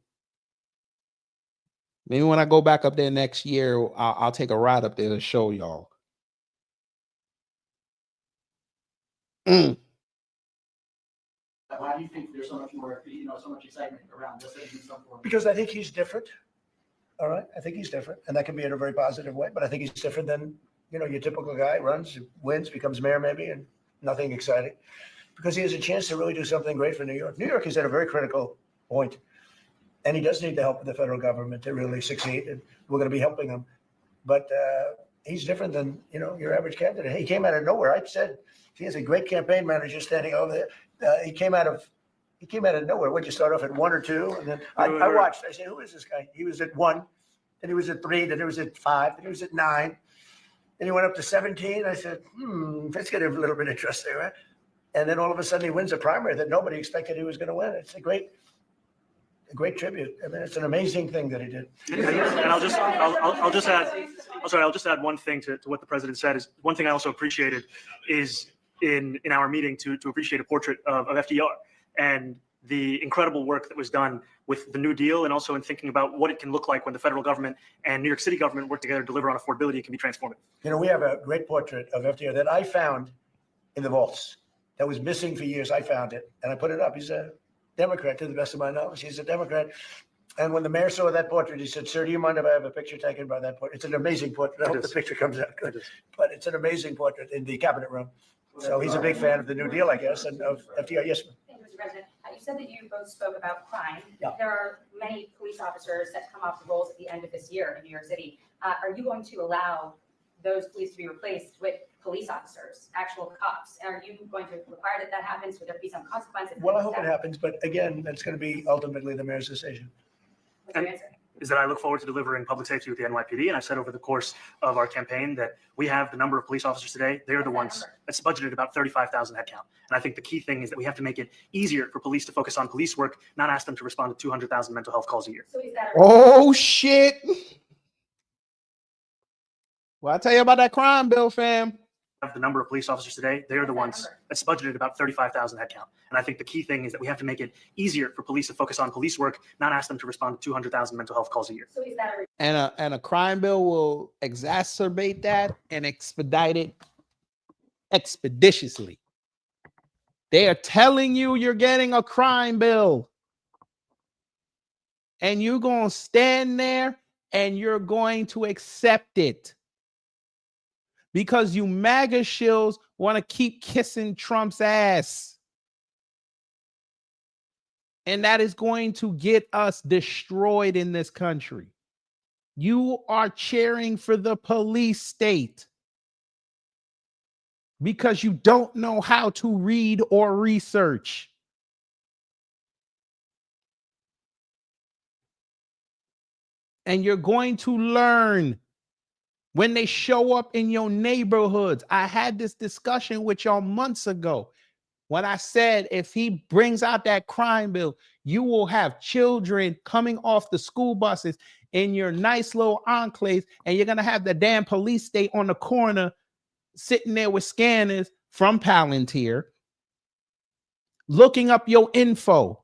Maybe when I go back up there next year, I'll take a ride up there to show y'all. Why do you think there's so much more, so much excitement around this? Because I think he's different. All right. I think he's different. And that can be in a very positive way. But I think he's different than, your typical guy runs, wins, becomes mayor maybe, and nothing exciting. Because he has a chance to really do something great for New York. New York is at a very critical point. And he does need the help of the federal government to really succeed. And we're going to be helping him. But he's different than, your average candidate. He came out of nowhere. I said he has a great campaign manager standing over there. He came out of nowhere. Would you start off at 1 or 2? And then I watched. I said, who is this guy? He was at 1. Then he was at 3. Then he was at 5. Then he was at 9. Then he went up to 17. I said, let's get a little bit interesting, right? And then all of a sudden he wins a primary that nobody expected he was going to win. It's a great tribute. I mean, it's an amazing thing that he did. And I'll just add one thing to what the president said. Is one thing I also appreciated is in our meeting to appreciate a portrait of FDR and the incredible work that was done with the New Deal, and also in thinking about what it can look like when the federal government and New York City government work together to deliver on affordability. It can be transformative. We have a great portrait of FDR that I found in the vaults that was missing for years. I found it and I put it up. He's a Democrat, to the best of my knowledge. He's a Democrat. And when the mayor saw that portrait, he said, "Sir, do you mind if I have a picture taken by that portrait?" It's an amazing portrait. I hope the picture comes out good. But it's an amazing portrait in the cabinet room. So he's a big fan of the New Deal, I guess, and of FDR. Yes, ma'am. Thank you, Mr. President. You said that you both spoke about crime. Yeah. There are many police officers that come off the rolls at the end of this year in New York City. Are you going to allow those police to be replaced with police officers, actual cops? Are you going to require that happens? Would there be some consequences? Well, I hope it happens. But again, that's going to be ultimately the mayor's decision. What's your answer? is that I look forward to delivering public safety with the NYPD. And I've said over the course of our campaign that we have the number of police officers today. They're the ones that's budgeted about 35,000 headcount. And I think the key thing is that we have to make it easier for police to focus on police work, not ask them to respond to 200,000 mental health calls a year. So is that Oh, shit. Well, I'll tell you about that crime bill, fam. The number of police officers today, they're the ones that's budgeted about 35,000 headcount. And I think the key thing is that we have to make it easier for police to focus on police work, not ask them to respond to 200,000 mental health calls a year. So is that And a crime bill will exacerbate that and expedite it expeditiously. They are telling you you're getting a crime bill. And you're going to stand there and you're going to accept it. Because you MAGA shills want to keep kissing Trump's ass. And that is going to get us destroyed in this country. You are cheering for the police state because you don't know how to read or research. And you're going to learn when they show up in your neighborhoods. I had this discussion with y'all months ago when I said if he brings out that crime bill, you will have children coming off the school buses in your nice little enclaves, and you're going to have the damn police state on the corner sitting there with scanners from Palantir looking up your info.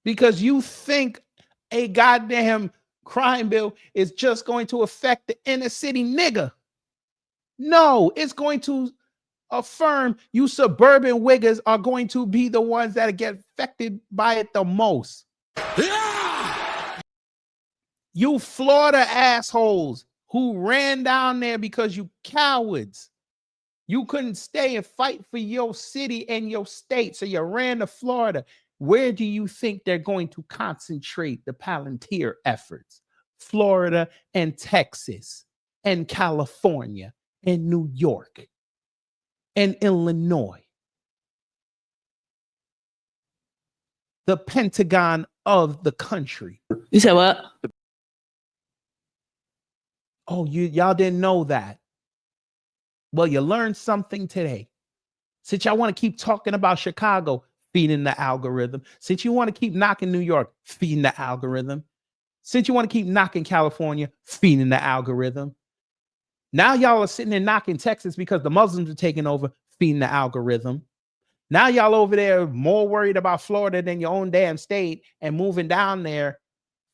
Because you think a goddamn crime bill is just going to affect the inner city nigga. No, it's going to affirm you suburban wiggers are going to be the ones that get affected by it the most. Yeah! You Florida assholes who ran down there because you cowards. You couldn't stay and fight for your city and your state, so you ran to Florida. Where do you think they're going to concentrate the Palantir efforts? Florida and Texas and California and New York and Illinois. The Pentagon of the country. You said what? Oh, y'all didn't know that. Well, you learned something today. Since y'all want to keep talking about Chicago, feeding the algorithm. Since you want to keep knocking New York, feeding the algorithm. Since you want to keep knocking California, feeding the algorithm. Now y'all are sitting there knocking Texas because the Muslims are taking over, feeding the algorithm. Now y'all over there more worried about Florida than your own damn state and moving down there,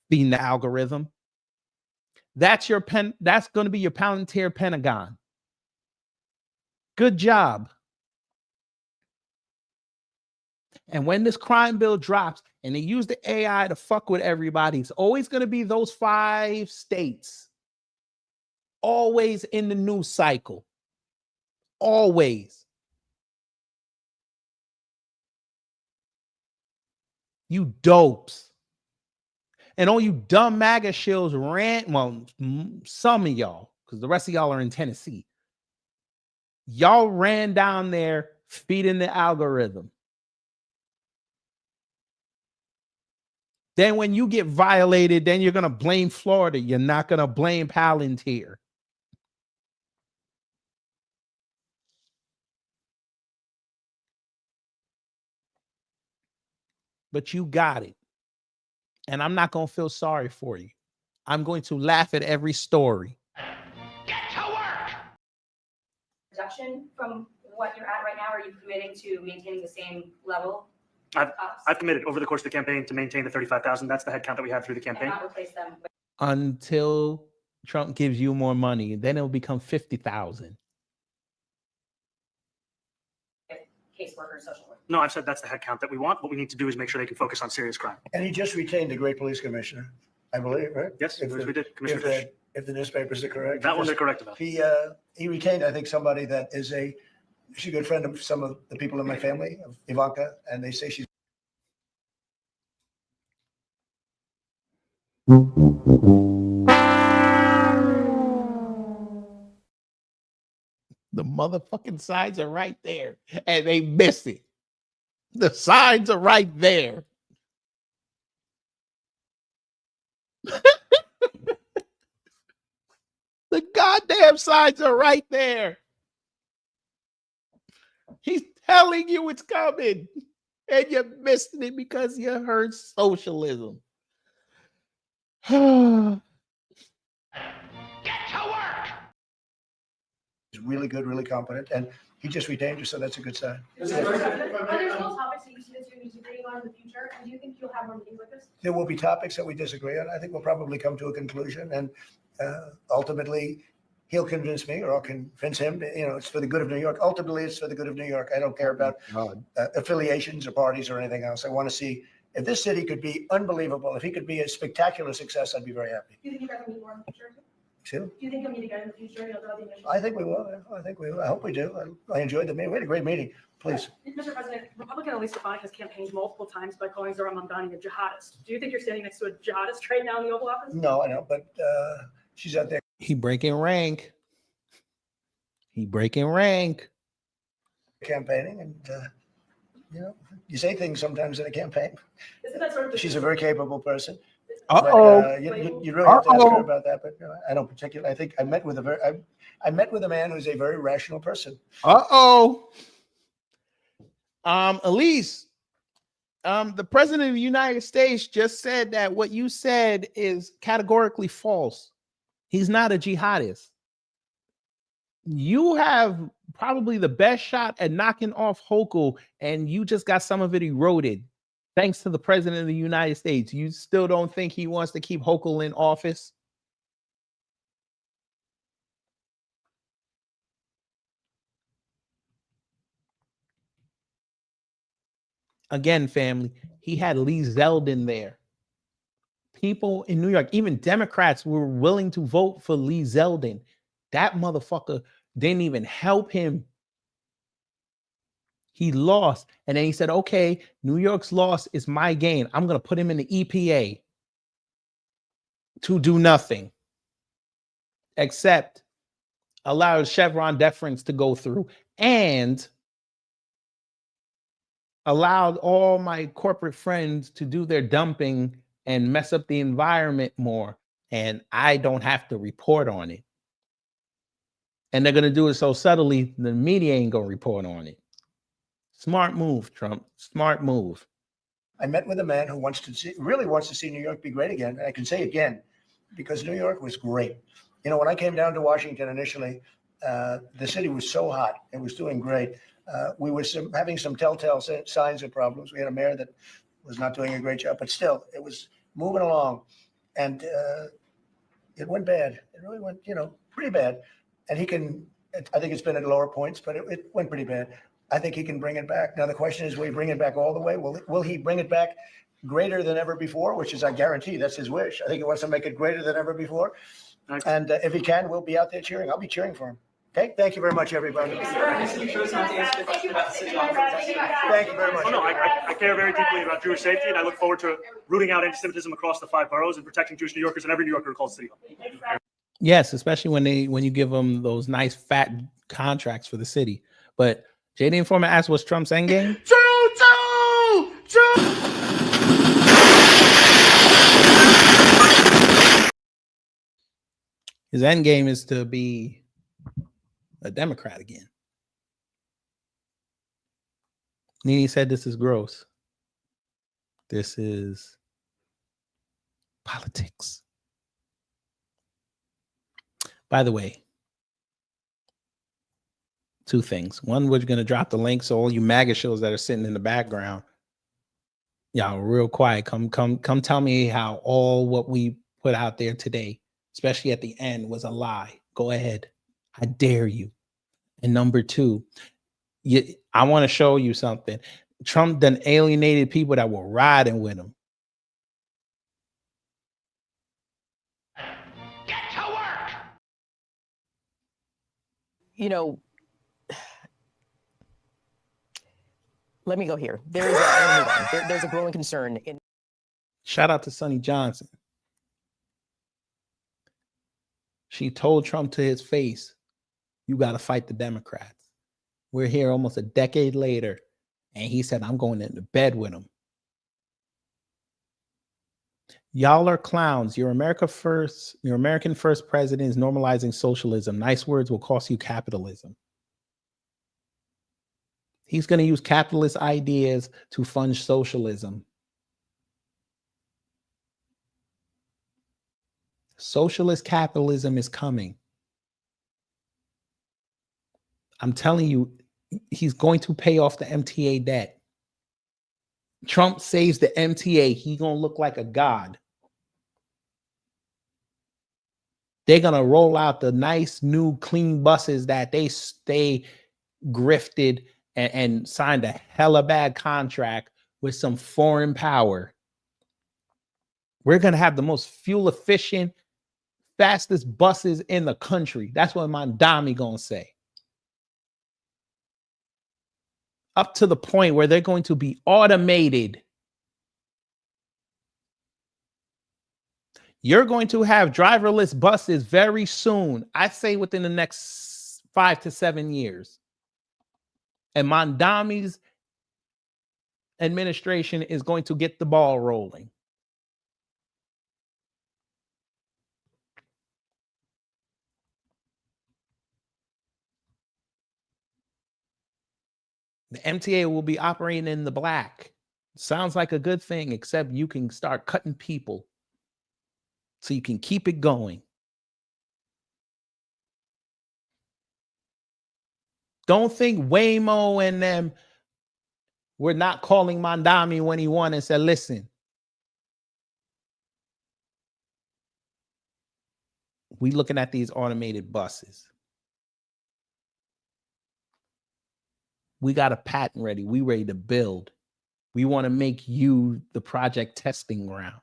feeding the algorithm. That's going to be your Palantir Pentagon. Good job. And when this crime bill drops and they use the AI to fuck with everybody, it's always going to be those 5 states. Always in the news cycle. Always. You dopes. And all you dumb MAGA shills some of y'all, because the rest of y'all are in Tennessee. Y'all ran down there feeding the algorithm. Then when you get violated, then you're going to blame Florida. You're not going to blame Palantir. But you got it. And I'm not going to feel sorry for you. I'm going to laugh at every story. Get to work! Reduction from what you're at right now, are you committing to maintaining the same level? I've committed over the course of the campaign to maintain the 35,000. That's the headcount that we had through the campaign. And not replace them with Until Trump gives you more money, then it'll become 50,000. caseworker and social worker. No, I've said that's the headcount that we want. What we need to do is make sure they can focus on serious crime. And he just retained the great police commissioner, I believe, right? Yes, If we did. Commissioner Fish. If the newspapers are correct. That one they're correct about. He retained, I think, somebody that is she's a good friend of some of the people in my family, of Ivanka, and they say she's. The motherfucking signs are right there, and they miss it. The signs are right there. The goddamn signs are right there. He's telling you it's coming, and you're missing it because you heard socialism. He's really good, really competent, and he just retained her, so that's a good sign. Are there still topics that you see that you're going to be debating on in the future? And do you think you'll have more meetings like this? There will be topics that we disagree on. I think we'll probably come to a conclusion, and ultimately, he'll convince me, or I'll convince him. It's for the good of New York. Ultimately, it's for the good of New York. I don't care about affiliations or parties or anything else. I want to see if this city could be unbelievable. If he could be a spectacular success, I'd be very happy. Do you think you guys will meet more in the future? Too. Do you think you'll meet again in the future? The initial. I think we will. I think we will. I hope we do. I enjoyed the meeting. We had a great meeting. Please. Mr. President, Republican Elise Stefanik has campaigned multiple times by calling Zohran Mamdani a jihadist. Do you think you're standing next to a jihadist right now in the Oval Office? No, I don't. But she's out there. He breaking rank. He breaking rank. Campaigning, and you say things sometimes in a campaign. Isn't that sort of She's a very capable person. Uh-oh. You really have to ask her about that, but I don't particularly. I think I met with a man who's a very rational person. Elise, the president of the United States just said that what you said is categorically false. He's not a jihadist. You have probably the best shot at knocking off Hochul, and you just got some of it eroded. Thanks to the president of the United States. You still don't think he wants to keep Hochul in office? Again, family, he had Lee Zeldin there. People in New York, even Democrats, were willing to vote for Lee Zeldin. That motherfucker didn't even help him. He lost. And then he said, okay, New York's loss is my gain. I'm going to put him in the EPA to do nothing except allow Chevron deference to go through and allowed all my corporate friends to do their dumping and mess up the environment more. And I don't have to report on it. And they're going to do it so subtly, the media ain't going to report on it. Smart move, Trump. Smart move. I met with a man who really wants to see New York be great again. And I can say again, because New York was great. When I came down to Washington initially, the city was so hot. It was doing great. We were having some telltale signs of problems. We had a mayor that was not doing a great job, but still, it was moving along. And it went bad. It really went, pretty bad. And I think it's been at lower points, but it went pretty bad. I think he can bring it back. Now, the question is, will he bring it back all the way? Will he bring it back greater than ever before, which is, I guarantee, that's his wish. I think he wants to make it greater than ever before. And if he can, we'll be out there cheering. I'll be cheering for him. Okay, thank you very much, everybody. Thank you very much. Oh, no, I care very deeply about Jewish safety, and I look forward to rooting out anti-Semitism across the 5 boroughs and protecting Jewish New Yorkers and every New Yorker who calls the city home. Yes, especially when you give them those nice fat contracts for the city. But JD Informer asked, what's Trump's endgame? His endgame is to be a Democrat again. Nene said this is gross. This is politics. By the way, 2 things. One, we're going to drop the link so all you MAGA shows that are sitting in the background, y'all real quiet. Come tell me how all what we put out there today, especially at the end, was a lie. Go ahead. I dare you. And number 2, I want to show you something. Trump done alienated people that were riding with him. Let me go here. There's a growing concern in. Shout out to Sonny Johnson. She told Trump to his face, you got to fight the Democrats. We're here almost a decade later, And he said, I'm going into bed with him. Y'all are clowns. Your American first president is normalizing socialism. Nice words will cost you capitalism. He's going to use capitalist ideas to fund socialism. Socialist capitalism is coming. I'm telling you, he's going to pay off the MTA debt. Trump saves the MTA, he's going to look like a god. They're going to roll out the nice new clean buses that they grifted and signed a hella bad contract with some foreign power. We're going to have the most fuel efficient, fastest buses in the country. That's what Mamdani going to say. Up to the point where they're going to be automated. You're going to have driverless buses very soon. I say within the next 5 to 7 years. And Mamdani's administration is going to get the ball rolling. The MTA will be operating in the black. Sounds like a good thing, except you can start cutting people so you can keep it going. Don't think Waymo and them were not calling Mamdani when he won and said, listen, we looking at these automated buses. We got a patent ready. We ready to build. We want to make you the project testing ground.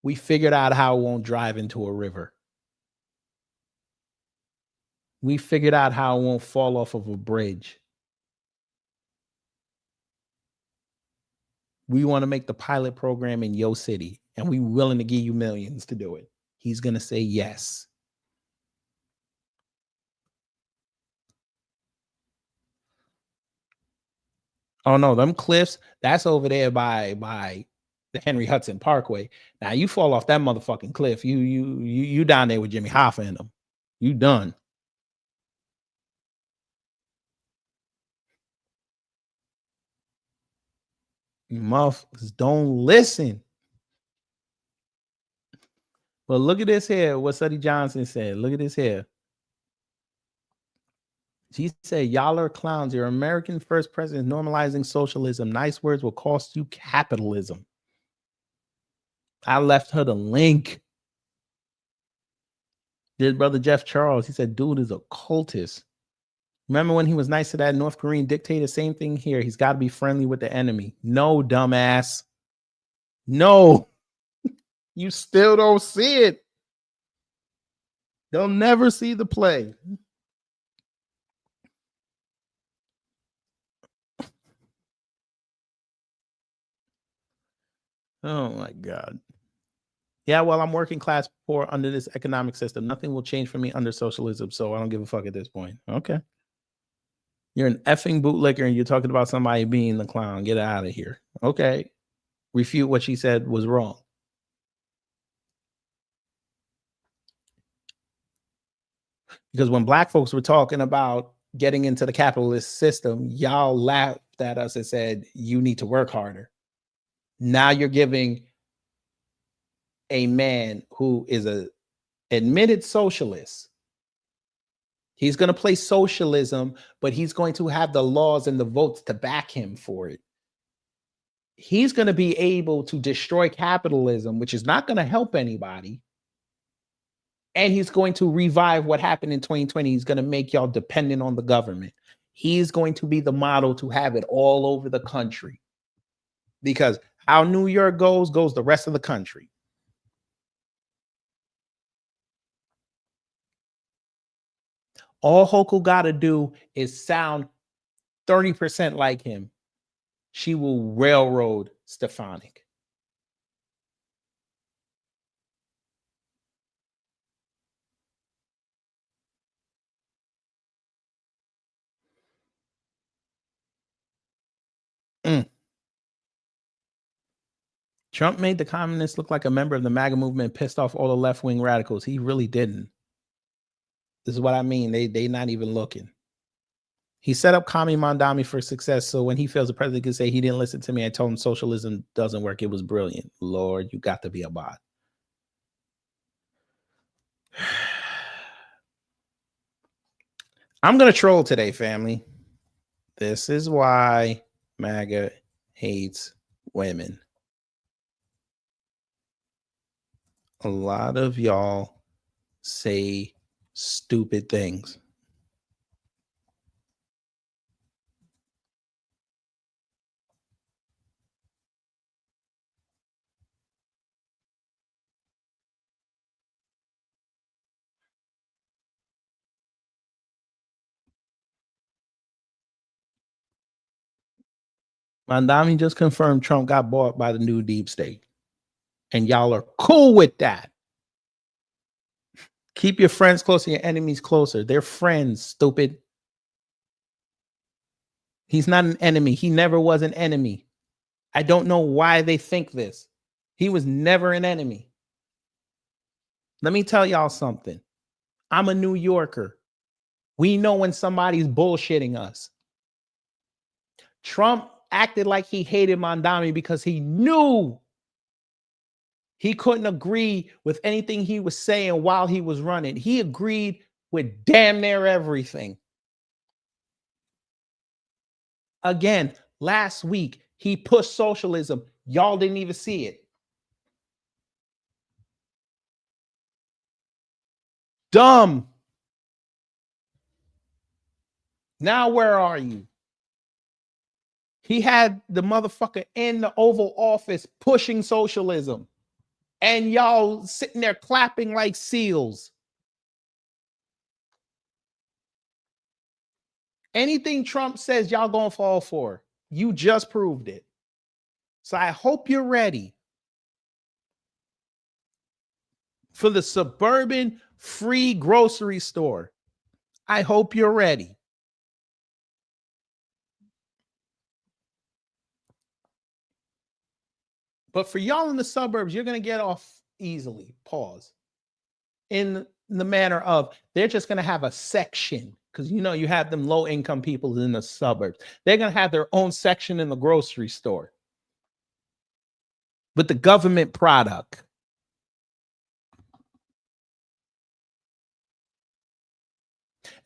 We figured out how it won't drive into a river. We figured out how it won't fall off of a bridge. We want to make the pilot program in your city, and we willing to give you millions to do it. He's going to say yes. Oh no, them cliffs, that's over there by the Henry Hudson Parkway. Now you fall off that motherfucking cliff, you down there with Jimmy Hoffa in them. You done. You motherfuckers don't listen. But look at this here, what Suddy Johnson said. Look at this here. She said, y'all are clowns. Your American first president is normalizing socialism. Nice words will cost you capitalism. I left her the link. Did brother Jeff Charles. He said, dude is a cultist. Remember when he was nice to that North Korean dictator? Same thing here. He's got to be friendly with the enemy. No, dumbass. No. You still don't see it. They'll never see the play. Oh my God. Yeah, well, I'm working class poor under this economic system. Nothing will change for me under socialism, so I don't give a fuck at this point. Okay. You're an effing bootlicker and you're talking about somebody being the clown. Get out of here. Okay. Refute what she said was wrong. Because when black folks were talking about getting into the capitalist system, y'all laughed at us and said, you need to work harder. Now you're giving a man who is a admitted socialist. He's going to play socialism, but he's going to have the laws and the votes to back him for it. He's going to be able to destroy capitalism, which is not going to help anybody. And he's going to revive what happened in 2020. He's going to make y'all dependent on the government. He's going to be the model to have it all over the country. Because how New York goes the rest of the country. All Hochul got to do is sound 30% like him. She will railroad Stefanik. Trump made the communists look like a member of the MAGA movement, pissed off all the left-wing radicals. He really didn't. This is what I mean. They not even looking. He set up Kami Mamdani for success. So when he feels the president can say he didn't listen to me, I told him socialism doesn't work. It was brilliant. Lord, you got to be a bot. I'm going to troll today, family. This is why MAGA hates women. A lot of y'all say stupid things. Mamdani just confirmed Trump got bought by the new deep state. And y'all are cool with that. Keep your friends closer, your enemies closer. They're friends, stupid. He's not an enemy. He never was an enemy. I don't know why they think this. He was never an enemy. Let me tell y'all something. I'm a New Yorker. We know when somebody's bullshitting us. Trump acted like he hated Mamdani because he knew he couldn't agree with anything he was saying while he was running. He agreed with damn near everything. Again, last week, he pushed socialism. Y'all didn't even see it. Dumb. Now where are you? He had the motherfucker in the Oval Office pushing socialism. And y'all sitting there clapping like seals. Anything Trump says, y'all gonna fall for. You just proved it. So I hope you're ready for the suburban free grocery store. I hope you're ready. But for y'all in the suburbs, you're going to get off easily. Pause. In the manner of they're just going to have a section because, you know, you have them low income people in the suburbs. They're going to have their own section in the grocery store with the government product.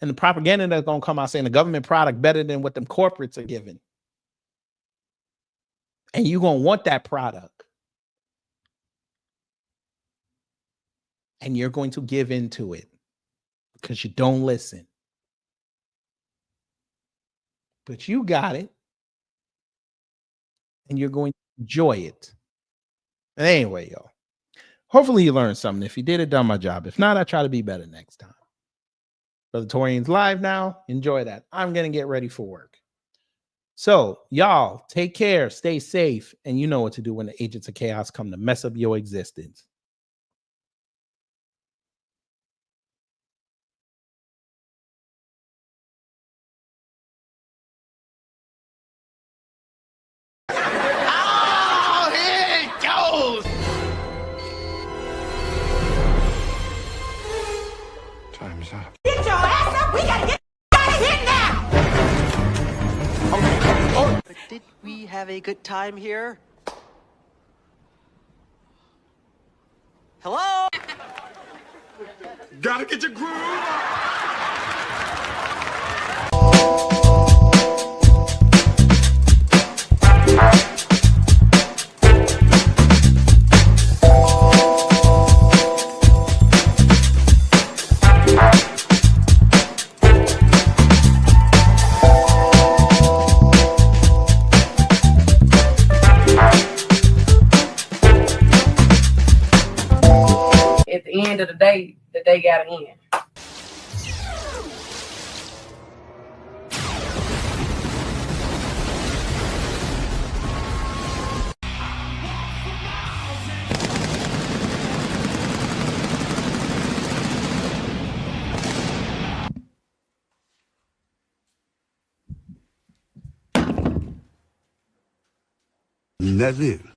And the propaganda that's going to come out saying the government product better than what them corporates are giving. And you're going to want that product. And you're going to give into it because you don't listen. But you got it. And you're going to enjoy it. And anyway, y'all. Hopefully you learned something. If you did it, done my job. If not, I try to be better next time. Brother Torian's live now. Enjoy that. I'm going to get ready for work. So, y'all, take care. Stay safe. And you know what to do when the agents of chaos come to mess up your existence. Time's up. Get your ass up! We gotta get out of here now! But did we have a good time here? Hello? Gotta get your groove on. At the end of the day gotta end. That's it.